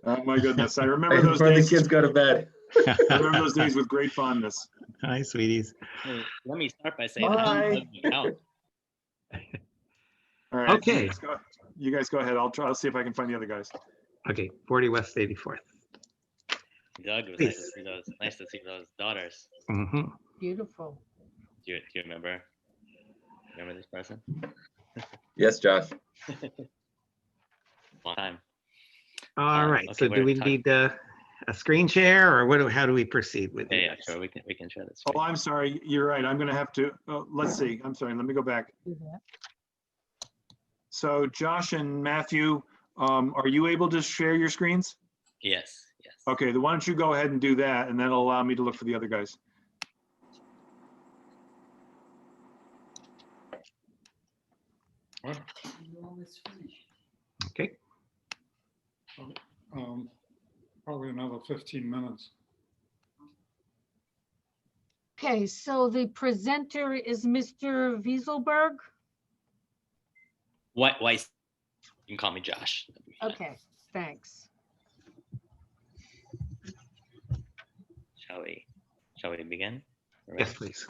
Oh, my goodness. I remember Right those before the days. kids go to bed. I remember those days with great fondness. Hi, sweeties. Let me start by saying Bye. I love you out. All right. Okay. You guys go ahead. I'll see if I can find the other guys. Okay, 40 West 84th. Doug, it was Please. nice to see those daughters. Mm-hmm. Beautiful. Do you remember? Remember this person? Yes, Josh. Long time. All right, okay, so we're do we talking- need a screen share or how do we proceed with Yeah, it? yeah, sure. We can share this. Oh, I'm sorry. You're right. I'm going to have to, let's see. I'm sorry. Let me go back. Do that. So Josh and Matthew, are you able to share your screens? Yes, yes. Okay, then why don't you go ahead and do that, and then it'll allow me to look for the other guys. What? Okay, Probably another 15 minutes. Okay, so the presenter is Mr. Wieselberg. Weiss. You can call me Josh. That'd be fine. Okay, thanks. Shall we begin? All yes, right. please.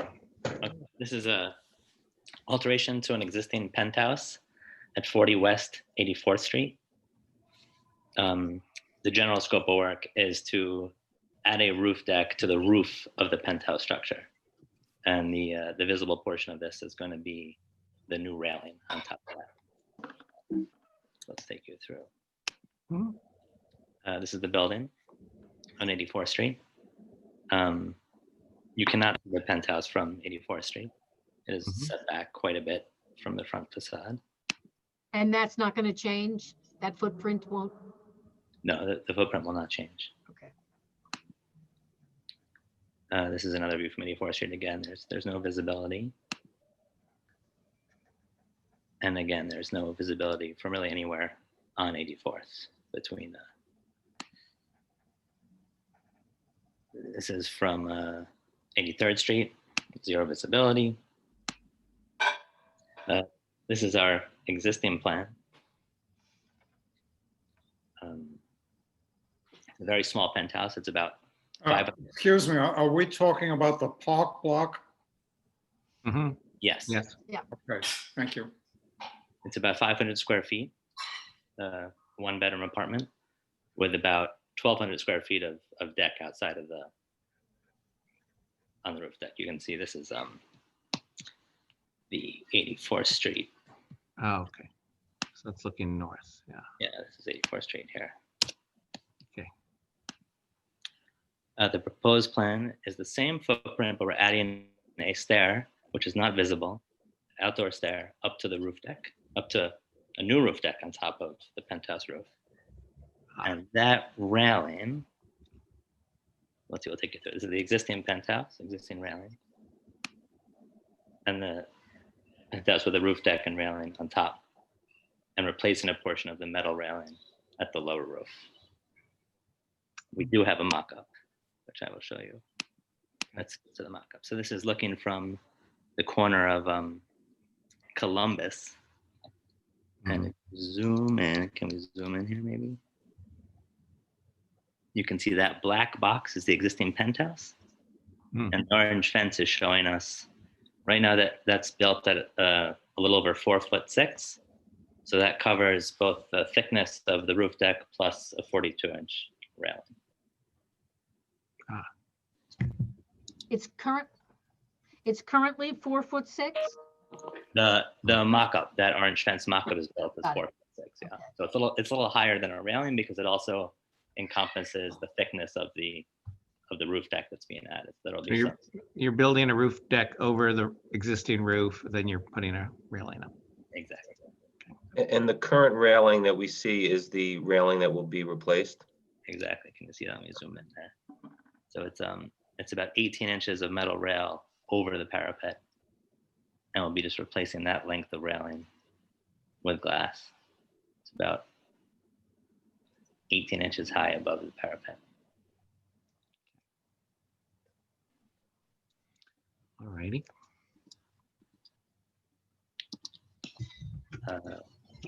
Okay. This is a alteration to an existing penthouse at 40 West 84th Street. The general scope of work is to add a roof deck to the roof of the penthouse structure. And the visible portion of this is going to be the new railing on top of that. Let's take you through. Mhm. This is the building on 84th Street. You cannot see the penthouse from 84th Street. It is Mhm. set back quite a bit from the front facade. And that's not going to change? That footprint won't? No, the footprint will not change. Okay. This is another view from 84th Street. Again, there's no visibility. And again, there's no visibility from really anywhere on 84th between. This is from 83rd Street, zero visibility. This is our existing plan. A very small penthouse. It's about 5. Excuse me, are we talking about the park block? Mm-hmm. Yes. Yes. Okay, thank you. It's about 500 square feet, one bedroom apartment with about 1,200 square feet of deck outside of on the roof deck. You can see this is the 84th Street. Oh, okay. So it's looking north. Yeah. Yeah, this is 84th Street here. Okay. The proposed plan is the same footprint, but we're adding a stair, which is not visible, outdoor stair up to the roof deck, up to a new roof deck on top of the penthouse roof. And that railing, let's see, we'll take you through. This is the existing penthouse, existing railing. And the penthouse with a roof deck and railing on top, and replacing a portion of the metal railing at the lower roof. We do have a mock-up, which I will show you. Let's get to the mock-up. So this is looking from the corner of Columbus. And if you zoom in, can we zoom in here maybe? You can see that black box is the existing penthouse. Hmm. And the orange fence is showing us, right now that's built at a little over 4'6". So that covers both the thickness of the roof deck plus a 42-inch railing. It's currently 4'6"? The mock-up, that orange fence mock-up is built as Got it. 4'6", yeah. So it's a little higher than our railing because it also encompasses the thickness of the roof deck that's being added. That'll So be you're building a roof deck over the existing roof, then you're putting a railing up. exactly. And the current railing that we see is the railing that will be replaced. Exactly. Can you see that? Let me zoom in there. So it's it's about 18 inches of metal rail over the parapet. And we'll be just replacing that length of railing with glass. It's about 18 inches high above the parapet. All righty.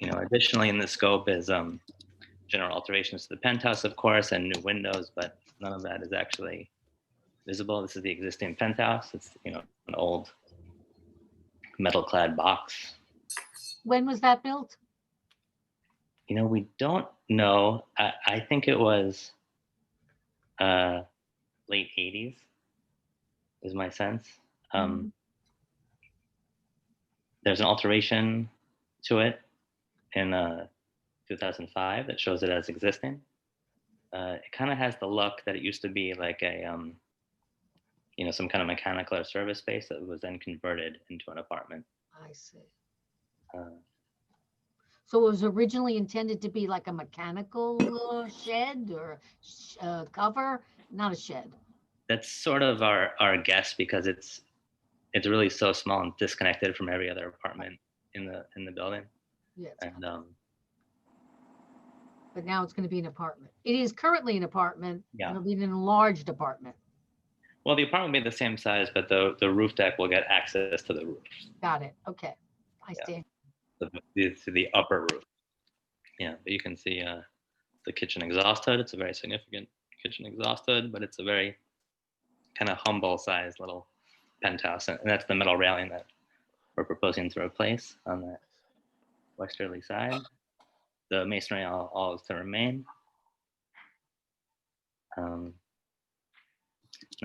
Additionally in the scope is general alterations to the penthouse, of course, and new windows, but none of that is actually visible. This is the existing penthouse. It's, an old metal-clad box. When was that built? We don't know. I think it was late 80s, is my sense. There's an alteration to it in 2005 that shows it as existing. It kind of has the look that it used to be like a, some kind of mechanical or service space that was then converted into an apartment. I see. So it was originally intended to be like a mechanical shed or cover, not a shed. That's sort of our guess, because it's really so small and disconnected from every other apartment in the building. Yes. And but now it's going to be an apartment. It is currently an apartment. Yeah. It'll be an enlarged apartment. well, the apartment will be the same size, but the roof deck will get access to the roof, Got it. Okay. I see. to the upper roof. Yeah, but you can see the kitchen exhaust hood. It's a very significant kitchen exhaust hood, but it's a very kind of humble sized little penthouse. And that's the metal railing that we're proposing to replace on that westerly side. The masonry all is to remain. And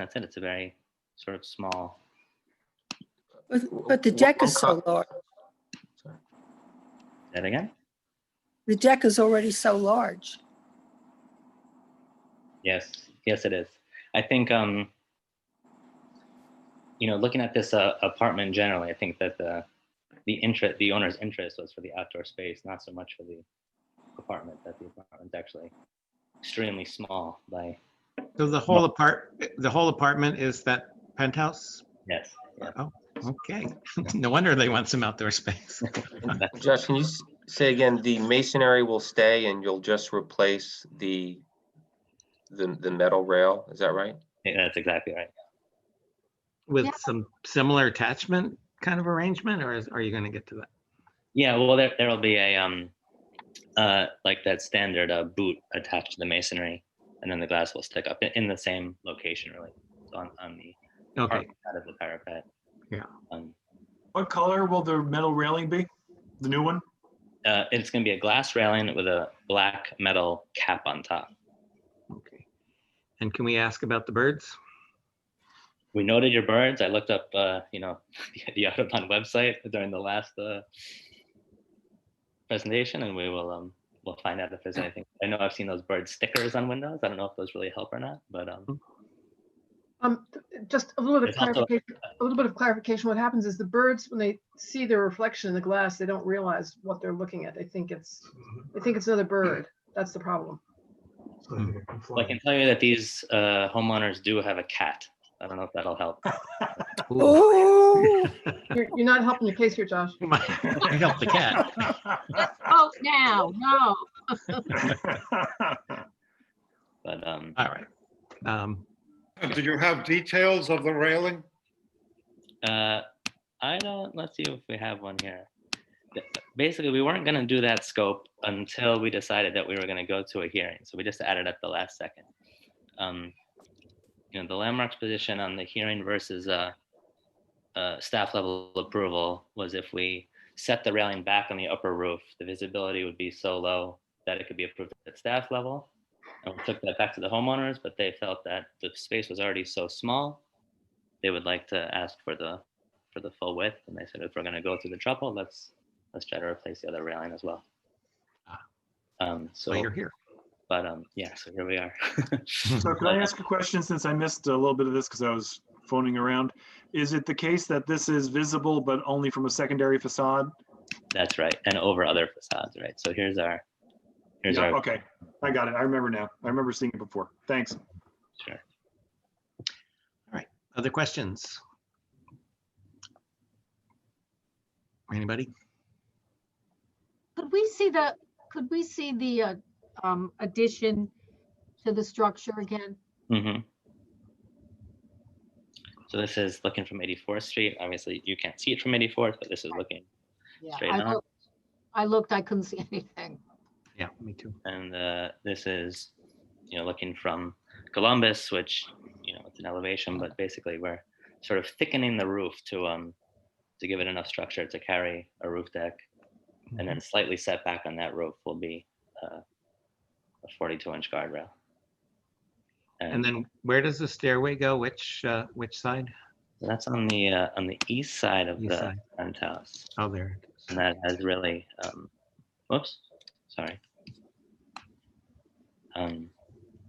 that's it. It's a very sort of small. But the deck is so large. Say that again? The deck is already so large. Yes, it is. I think, looking at this apartment generally, I think that the owner's interest was for the outdoor space, not so much for the apartment. That the apartment's actually extremely small by. So the whole apartment is that penthouse? Yes. Yeah. Oh, okay. No wonder they want some outdoor space. Josh, can you say again, the masonry will stay and you'll just replace the metal rail? Is that right? Yeah, that's exactly right. With some similar attachment kind of arrangement, or are you going to get to that? Yeah, well, there'll be a like that standard boot attached to the masonry, and then the glass will stick up in the same location, really, so on the Okay. side of the parapet. Yeah. What color will the metal railing be? The new one? It's going to be a glass railing with a black metal cap on top. Okay. And can we ask about the birds? We noted your birds. I looked up, the Audubon website during the last presentation, and we will we'll find out if there's anything. I know I've seen those bird stickers on windows. I don't know if those really help or not, but just a little bit of clarification. A little bit of clarification. What happens is the birds, when they see their reflection in the glass, they don't realize what they're looking at. They think it's another bird. That's the problem. Well, I can tell you that these homeowners do have a cat. I don't know if that'll help. Oh, You're not helping your case here, Josh. I help the cat. Let's vote now. No. But All right. Do you have details of the railing? I don't. Let's see if we have one here. Basically, we weren't going to do that scope until we decided that we were going to go to a hearing. So we just added at the last second. The landmarks position on the hearing versus staff level approval was if we set the railing back on the upper roof, the visibility would be so low that it could be approved at staff level. And we took that back to the homeowners, but they felt that the space was already so small, they would like to ask for the full width. And they said, if we're going to go through the trouble, let's try to replace the other railing as well. So you're here. But so here we are. So can I ask a question, since I missed a little bit of this because I was phoning around? Is it the case that this is visible but only from a secondary facade? That's right, and over other facades, right? So here's our. Okay, I got it. I remember now. I remember seeing it before. Thanks. Sure. Other questions? Anybody? Could we see the addition to the structure again? Mm-hmm. So this is looking from 84th Street. Obviously, you can't see it from 84th, but this is looking Yeah, straight on. I looked, I couldn't see anything. Yeah, me too. And this is, looking from Columbus, which, it's an elevation, but basically we're sort of thickening the roof to give it enough structure to carry a roof deck. And then slightly set back on that roof will be a 42-inch guardrail. And then where does the stairway go? Which side? That's on the east side of East the side. penthouse. Oh, there it is. And that has really, whoops, sorry.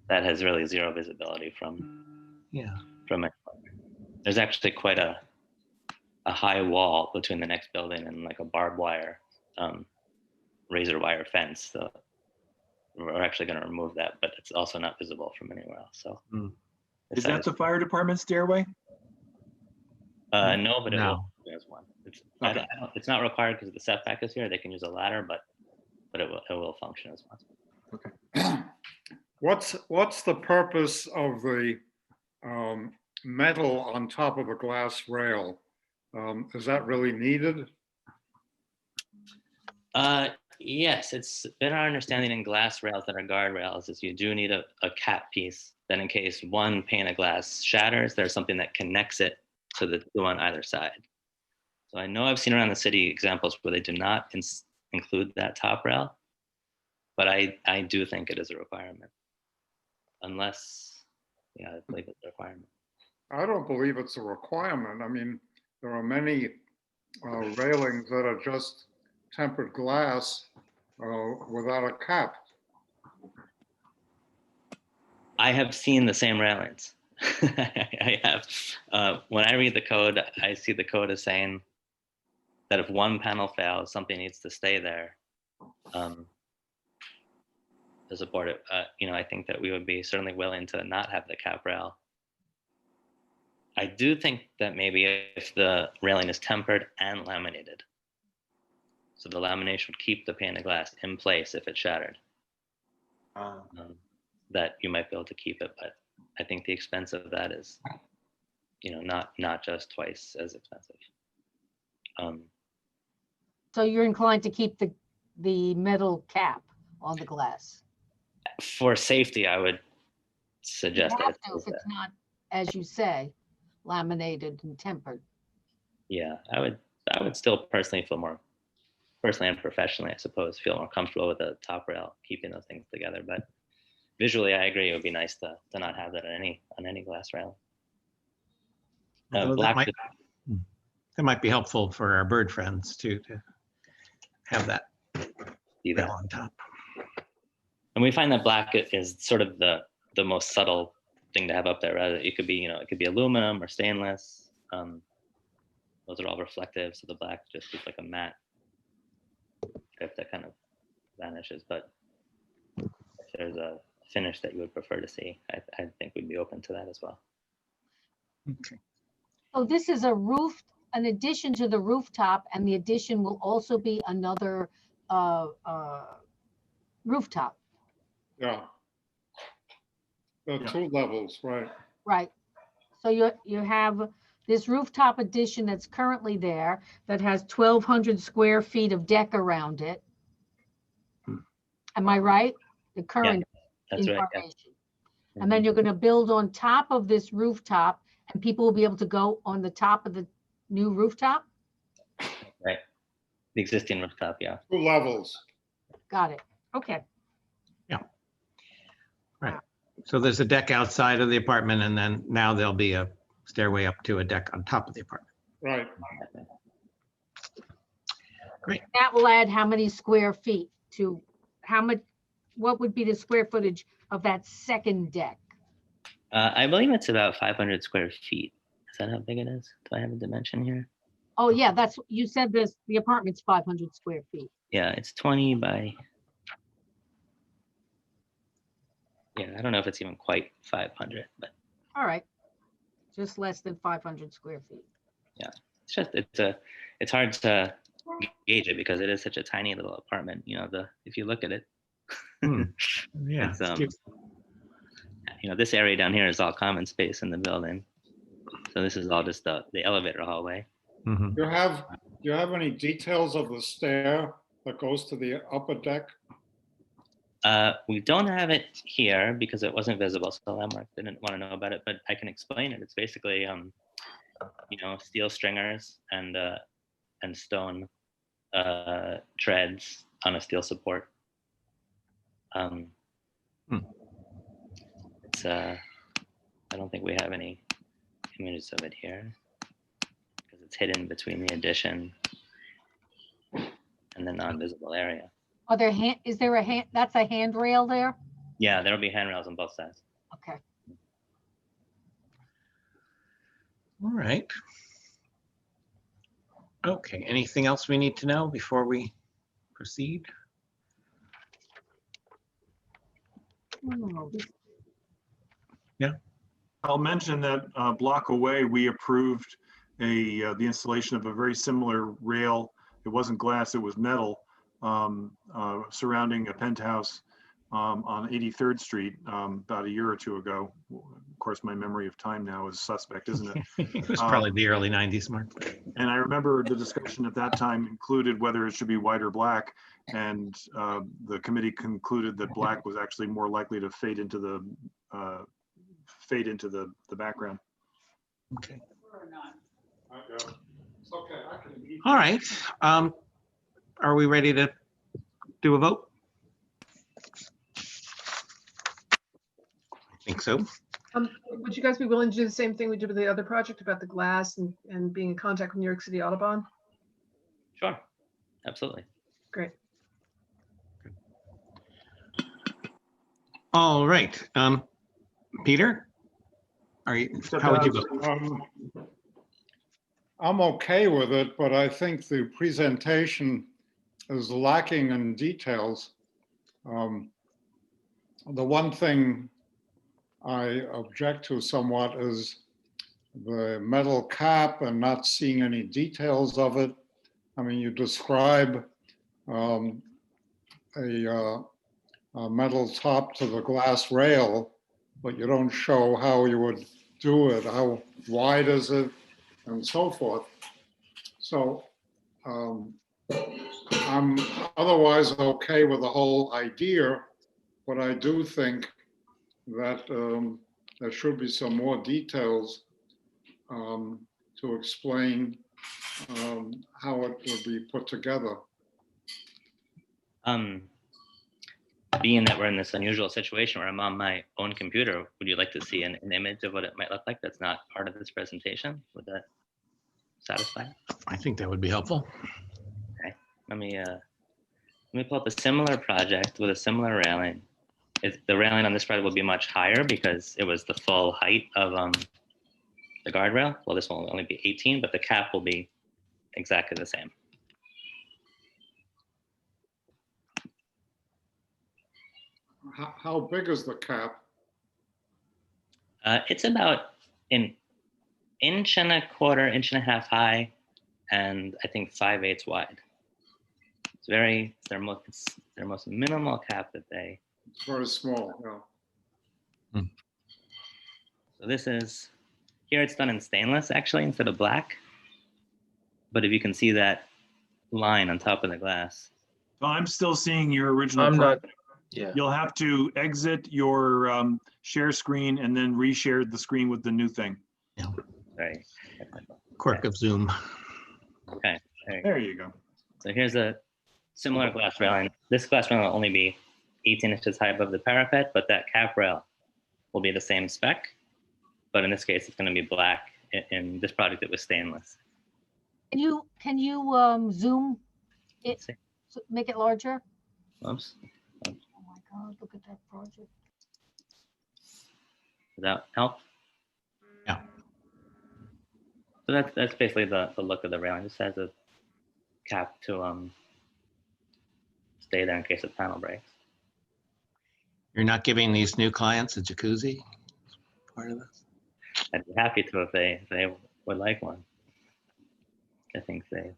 That has really zero visibility from it. There's actually quite a high wall between the next building and like a barbed wire, razor wire fence. So we're actually going to remove that, but it's also not visible from anywhere else. So Is that the fire department stairway? no, but it No. will. There's one. It's not required because the setback is here. They can use a ladder, but it will function as one. What's the purpose of the metal on top of a glass rail? Is that really needed? Yes, it's been our understanding in glass rails that are guardrails is you do need a cap piece that in case one pane of glass shatters, there's something that connects it to the two on either side. So I know I've seen around the city examples where they do not include that top rail, but I do think it is a requirement. Unless, I believe it's a requirement. I don't believe it's a requirement. I mean, there are many railings that are just tempered glass without a cap. I have seen the same railings. I have. When I read the code, I see the code as saying that if one panel fails, something needs to stay there to support it. I think that we would be certainly willing to not have the cap rail. I do think that maybe if the railing is tempered and laminated, so the lamination would keep the pane of glass in place if it shattered, that you might be able to keep it. But I think the expense of that is, not just twice as expensive. So you're inclined to keep the metal cap on the glass? For safety, I would suggest You have that. to if it's not, as you say, laminated and tempered. Yeah, I would still personally and professionally, I suppose, feel more comfortable with the top rail, keeping those things together. But visually, I agree, it would be nice to not have that on any glass rail. Although that might be helpful for our bird friends too, to have that rail on top. And we find that black is sort of the most subtle thing to have up there. Rather, it could be aluminum or stainless. Those are all reflective, so the black just is like a matte strip that kind of vanishes. But if there's a finish that you would prefer to see, I think we'd be open to that as well. Okay. Oh, this is a roof, an addition to the rooftop, and the addition will also be another rooftop. Yeah. There are two levels, right? Right. So you have this rooftop addition that's currently there that has 1,200 square feet of deck around it. Am I right? The current That's right. incarnation. And then you're going to build on top of this rooftop, and people will be able to go on the top of the new rooftop? Right. The existing rooftop, yeah. Two levels. Got it. Okay. Yeah. Right. So there's a deck outside of the apartment, and then now there'll be a stairway up to a deck on top of the apartment. Right. Great. That will add how many square feet to how much, what would be the square footage of that second deck? I believe it's about 500 square feet. Is that how big it is? Do I have a dimension here? Oh yeah, that's, you said this, the apartment's 500 square feet. Yeah, it's 20 by, yeah, I don't know if it's even quite 500, but. All right. just less than 500 square feet. Yeah, it's hard to gauge it because it is such a tiny little apartment. You know, if you look at it, Yeah. it's you know, this area down here is all common space in the building. So this is all just the elevator hallway. Mhm. Do you have any details of the stair that goes to the upper deck? We don't have it here because it wasn't visible, so Landmark didn't want to know about it, but I can explain it. It's basically, you know, steel stringers and stone treads on a steel support. It's I don't think we have any images of it here because it's hidden between the addition and the non-visible area. Are there is there a hand, that's a handrail there? Yeah, there'll be handrails on both sides. Okay. All right. Okay, anything else we need to know before we proceed? Yeah. I'll mention that a block away, we approved the installation of a very similar rail. It wasn't glass, it was metal, surrounding a penthouse on 83rd Street about a year or two ago. Of course, my memory of time now is suspect, isn't it? It was probably the early 90s, Mark. And I remember the discussion at that time included whether it should be white or black. And the committee concluded that black was actually more likely to fade into the background. Okay. Okay, I can eat. All right. Are we ready to do a vote? I think so. Would you guys be willing to do the same thing we did with the other project about the glass and being in contact with New York City Audubon? Sure, absolutely. Great. All right. Peter, how would you vote? I'm okay with it, but I think the presentation is lacking in details. The one thing I object to somewhat is the metal cap and not seeing any details of it. I mean, you describe a metal top to the glass rail, but you don't show how you would do it, how wide is it, and so forth. So I'm otherwise okay with the whole idea, but I do think that there should be some more details to explain how it would be put together. Being that we're in this unusual situation where I'm on my own computer, would you like to see an image of what it might look like that's not part of this presentation? Would that satisfy? I think that would be helpful. Okay, let me pull up a similar project with a similar railing. The railing on this project will be much higher because it was the full height of the guardrail. Well, this one will only be 18, but the cap will be exactly the same. How big is the cap? It's about an inch and a quarter, inch and a half high, and I think 5/8 wide. It's their most minimal cap that they. It's very small, yeah. So this is, here it's done in stainless actually instead of black. But if you can see that line on top of the glass. So I'm still seeing your original. I'm not, project. yeah. You'll have to exit your share screen and then reshare the screen with the new thing. Yeah. Sorry. Quirk of Zoom. Okay. There you go. So here's a similar glass railing. This glass railing will only be 18 inches high above the parapet, but that cap rail will be the same spec. But in this case, it's going to be black. In this project, it was stainless. Can you zoom it, make it larger? Oops. Oh my God, look at that project. Does that help? Yeah. So that's basically the look of the railing. It just has a cap to stay there in case the panel breaks. You're not giving these new clients a jacuzzi as part of this? I'd be happy to if they would like one. I think they,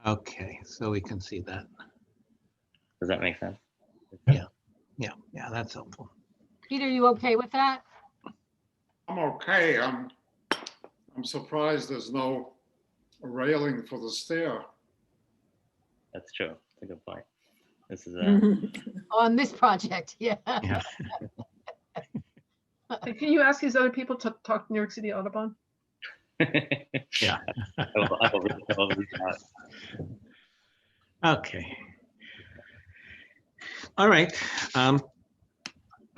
Okay, so we can see that. does that make sense? Yeah, that's helpful. Peter, you okay with that? I'm okay. I'm surprised there's no railing for the stair. That's true. That's a good point. This is On this project, yeah. Yeah. Hey, can you ask these other people to talk to New York City Audubon? Yeah. I will reach out. Okay. All right. I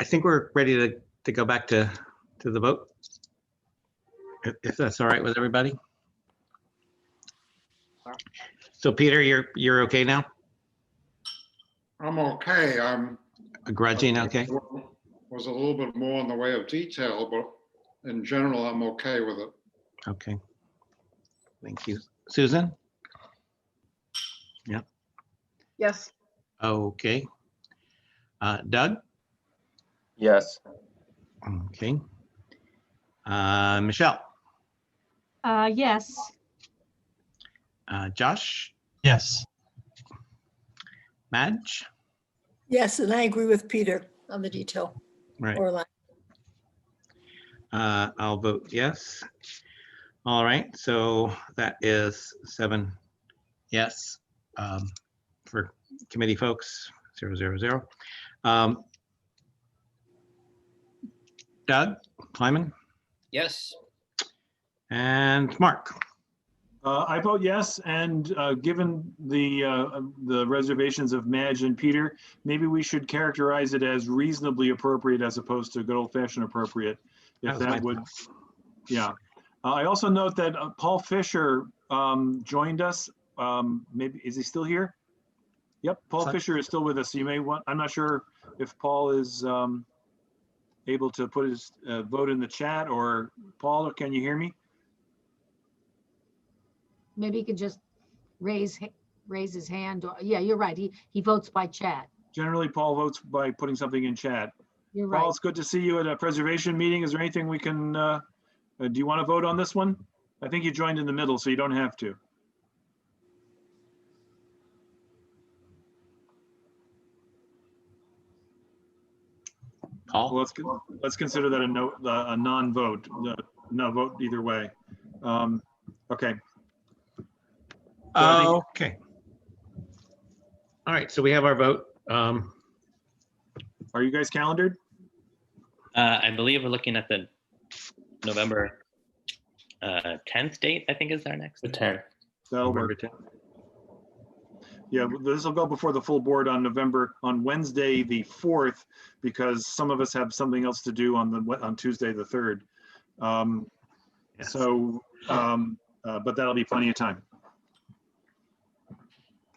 think we're ready to go back to the vote. If that's all right with everybody. So Peter, you're okay now? I'm okay. Grudging, okay? Was a little bit more in the way of detail, but in general, I'm okay with it. Okay. Thank you. Susan? Yeah. Yes. Okay. Doug? Yes. Okay. Michelle? Yes. Josh? Yes. Madge? Yes, and I agree with Peter on the detail. Right. Or lack. I'll vote yes. All right, so that is 7 yes for committee folks, 0. Doug, Kleiman, Yes. and Mark. I vote yes, and given the reservations of Madge and Peter, maybe we should characterize it as reasonably appropriate as opposed to good old-fashioned appropriate, if That was that would, yeah. I also note that Paul Fisher joined us. Maybe, is he still here? Yep, Paul Fisher is still with us. So you may want, I'm not sure if Paul is able to put his vote in the chat, or Paul, can you hear me? Maybe he could just raise his hand. Or, yeah, you're right. He votes by chat. Generally, Paul votes by putting something in chat. You're Paul, right. it's good to see you at a preservation meeting. Is there anything we can, do you want to vote on this one? I think you joined in the middle, so you don't have to. Paul? Well, let's consider that a non-vote, no vote either way. Okay. Okay. All right, so we have our vote. Are you guys calendared? I believe we're looking at the November 10th date, I think is our next. The 10th. That'll November work. 10th. Yeah, this will go before the full board on Wednesday, the 4th, because some of us have something else to do on Tuesday, the 3rd. Yes. So, but that'll be plenty of time.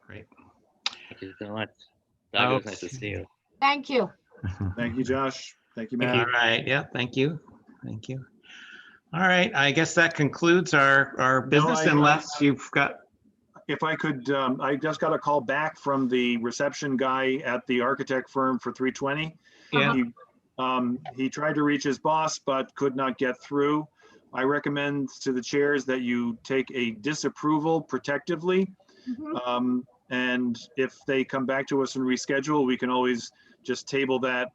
Great. Thank you so much. Doug, it was nice to see you. Thank you. Thank you, Josh. Thank you, All Matt. right, yeah, thank you. Thank you. All right, I guess that concludes our business unless you've got. If I could, I just got a call back from the reception guy at the architect firm for 320. Yeah. He tried to reach his boss, but could not get through. I recommend to the chairs that you take a disapproval protectively. And if they come back to us and reschedule, we can always just table that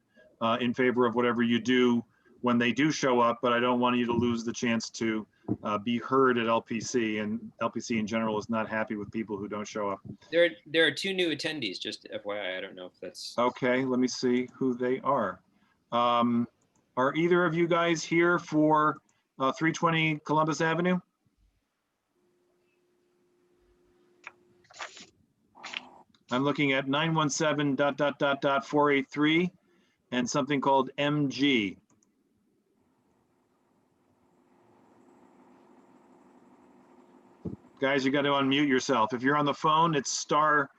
in favor of whatever you do when they do show up, but I don't want you to lose the chance to be heard at LPC, and LPC in general is not happy with people who don't show up. There are 2 new attendees, just FYI. I don't know if that's. Okay, let me see who they are. Are either of you guys here for 320 Columbus Avenue? I'm looking at 917.483 and something called MG. Guys, you got to unmute yourself. If you're on the phone, it's star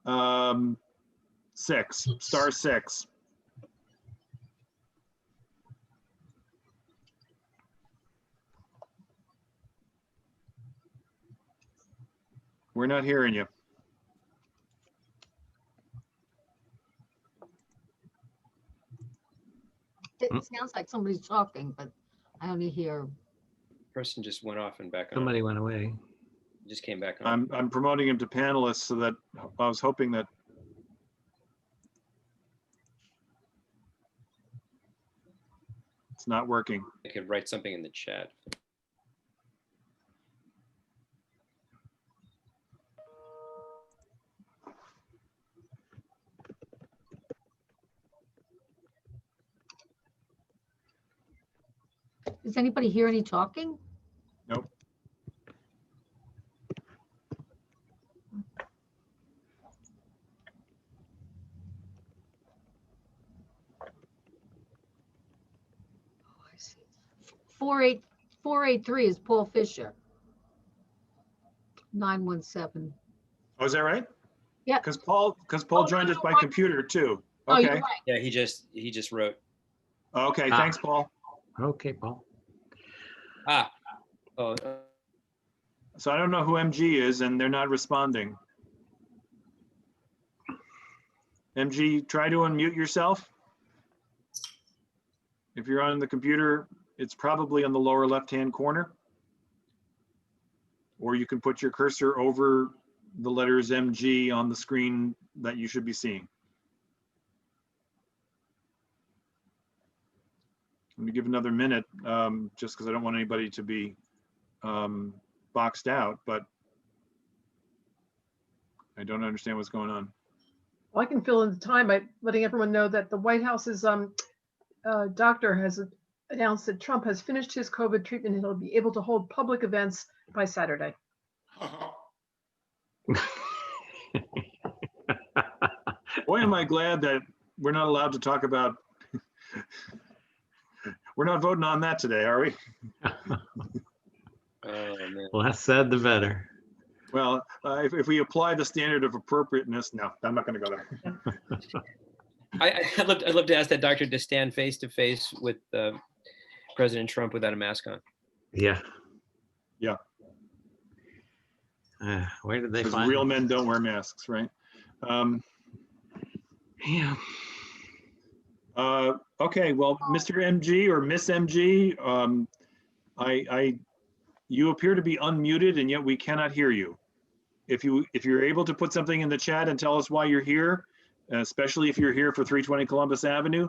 6, star 6. We're not hearing you. It sounds like somebody's talking, but I only hear, Person just went off and back on. Somebody went away. Just came back on. I'm promoting him to panelist so that I was hoping that it's not working. I could write something in the chat. does anybody hear any talking? Nope. Oh, I see. 483 is Paul Fisher. 917. Oh, is that right? Yeah. Because Paul joined us by computer too. Oh, you're Okay. right. Yeah, he just wrote. Okay, thanks, Paul. Okay, Paul. Oh, So I don't know who MG is and they're not responding. MG, try to unmute yourself. If you're on the computer, it's probably on the lower left-hand corner. Or you can put your cursor over the letters MG on the screen that you should be seeing. Let me give another minute, just because I don't want anybody to be boxed out, but I don't understand what's going on. Well, I can fill in the time by letting everyone know that the White House's doctor has announced that Trump has finished his COVID treatment and he'll be able to hold public events by Saturday. Boy, am I glad that we're not allowed to talk about, we're not voting on that today, are we? oh man. Less said, the better. Well, if we apply the standard of appropriateness, no, I'm not going to go there. I'd love to ask that doctor to stand face to face with President Trump without a mask on. Yeah. Yeah. Where did they Because find real it? men don't wear masks, right? Yeah. Okay, well, Mr. MG or Miss MG, you appear to be unmuted and yet we cannot hear you. If you're able to put something in the chat and tell us why you're here, especially if you're here for 320 Columbus Avenue,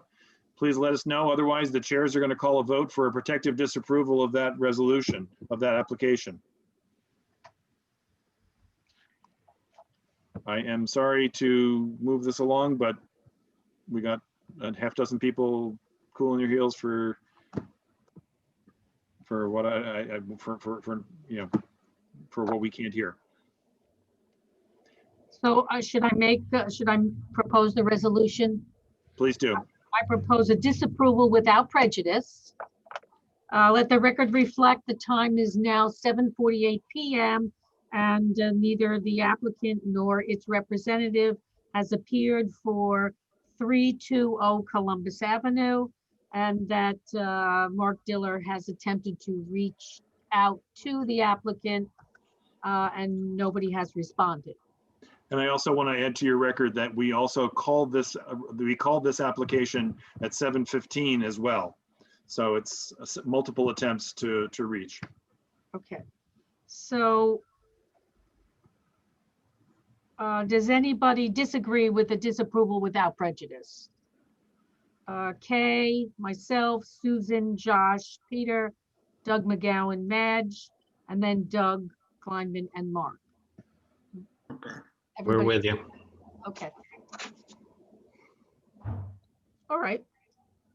please let us know. Otherwise, the chairs are going to call a vote for a protective disapproval of that resolution, of that application. I am sorry to move this along, but we got a half dozen people cooling their heels for what for what we can't hear. So should I propose the resolution? Please do. I propose a disapproval without prejudice. Let the record reflect the time is now 7:48 p.m. and neither the applicant nor its representative has appeared for 320 Columbus Avenue, and that Mark Diller has attempted to reach out to the applicant and nobody has responded. And I also want to add to your record that we also called this application at 7:15 as well. So it's multiple attempts to reach. Okay, so does anybody disagree with the disapproval without prejudice? Kay, myself, Susan, Josh, Peter, Doug McGowan, Madge, and then Doug Kleinman and Mark. We're Everybody- with you. Okay. All right.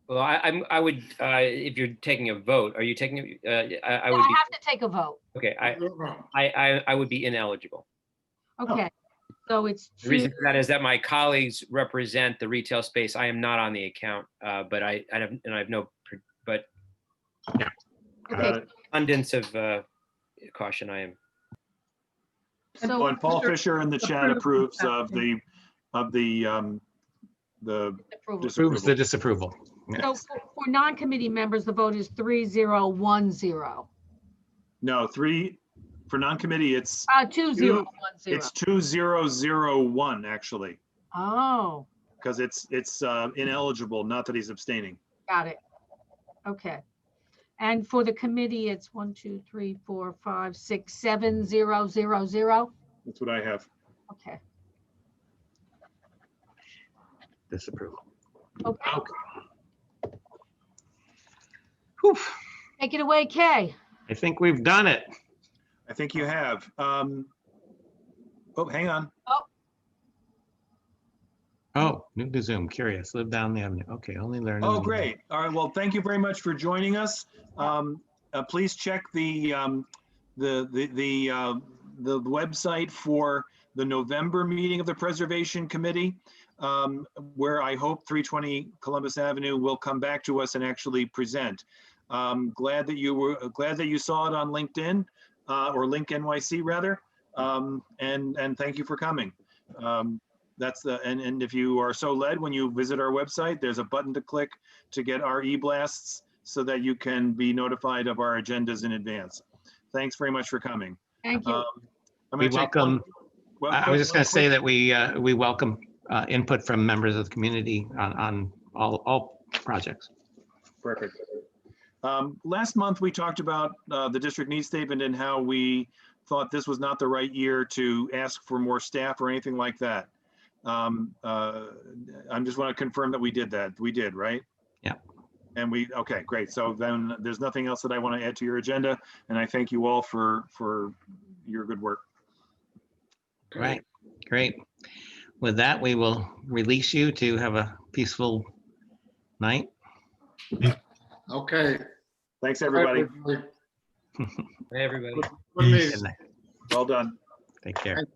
Well, I would, if you're taking a vote, are you taking, I would I be, have to take a vote. okay, I would be ineligible. Okay, so it's The reason two. for that is that my colleagues represent the retail space. I am not on the account, but I have no, but Okay, abundance of caution, I am. so And Paul Fisher in the chat approves of the approval. Approves the disapproval. So for non-committee members, the vote is 3010. No, for non-committee, it's 2010. it's 2001 actually, Oh, because it's ineligible, not that he's abstaining. got it. Okay. And for the committee, it's 1, 2, 3, 4, 5, 6, 7, 0, 0, 0. That's what I have. Okay. Disapproval. Okay. Okay. Whew. Take it away, Kay. I think we've done it. I think you have. Oh, hang on. Oh, new to Zoom, curious, live down the avenue. Okay, only learn. Oh, great. All right. Well, thank you very much for joining us. Please check the website for the November meeting of the Preservation Committee, where I hope 320 Columbus Avenue will come back to us and actually present. Glad that you saw it on LinkedIn or Link NYC rather, and thank you for coming. And if you are so led, when you visit our website, there's a button to click to get our e-blasts so that you can be notified of our agendas in advance. Thanks very much for coming. Thank you. We welcome. I was just going to say that we welcome input from members of the community on all projects. Perfect. Last month, we talked about the district needs statement and how we thought this was not the right year to ask for more staff or anything like that. I just want to confirm that we did that. We did, right? Yeah. And okay, great. So then there's nothing else that I want to add to your agenda. And I thank you all for your good work. Right. Great. With that, we will release you to have a peaceful night. Okay. Thanks, everybody. Hey, everybody. Good meeting. Well done. Take care.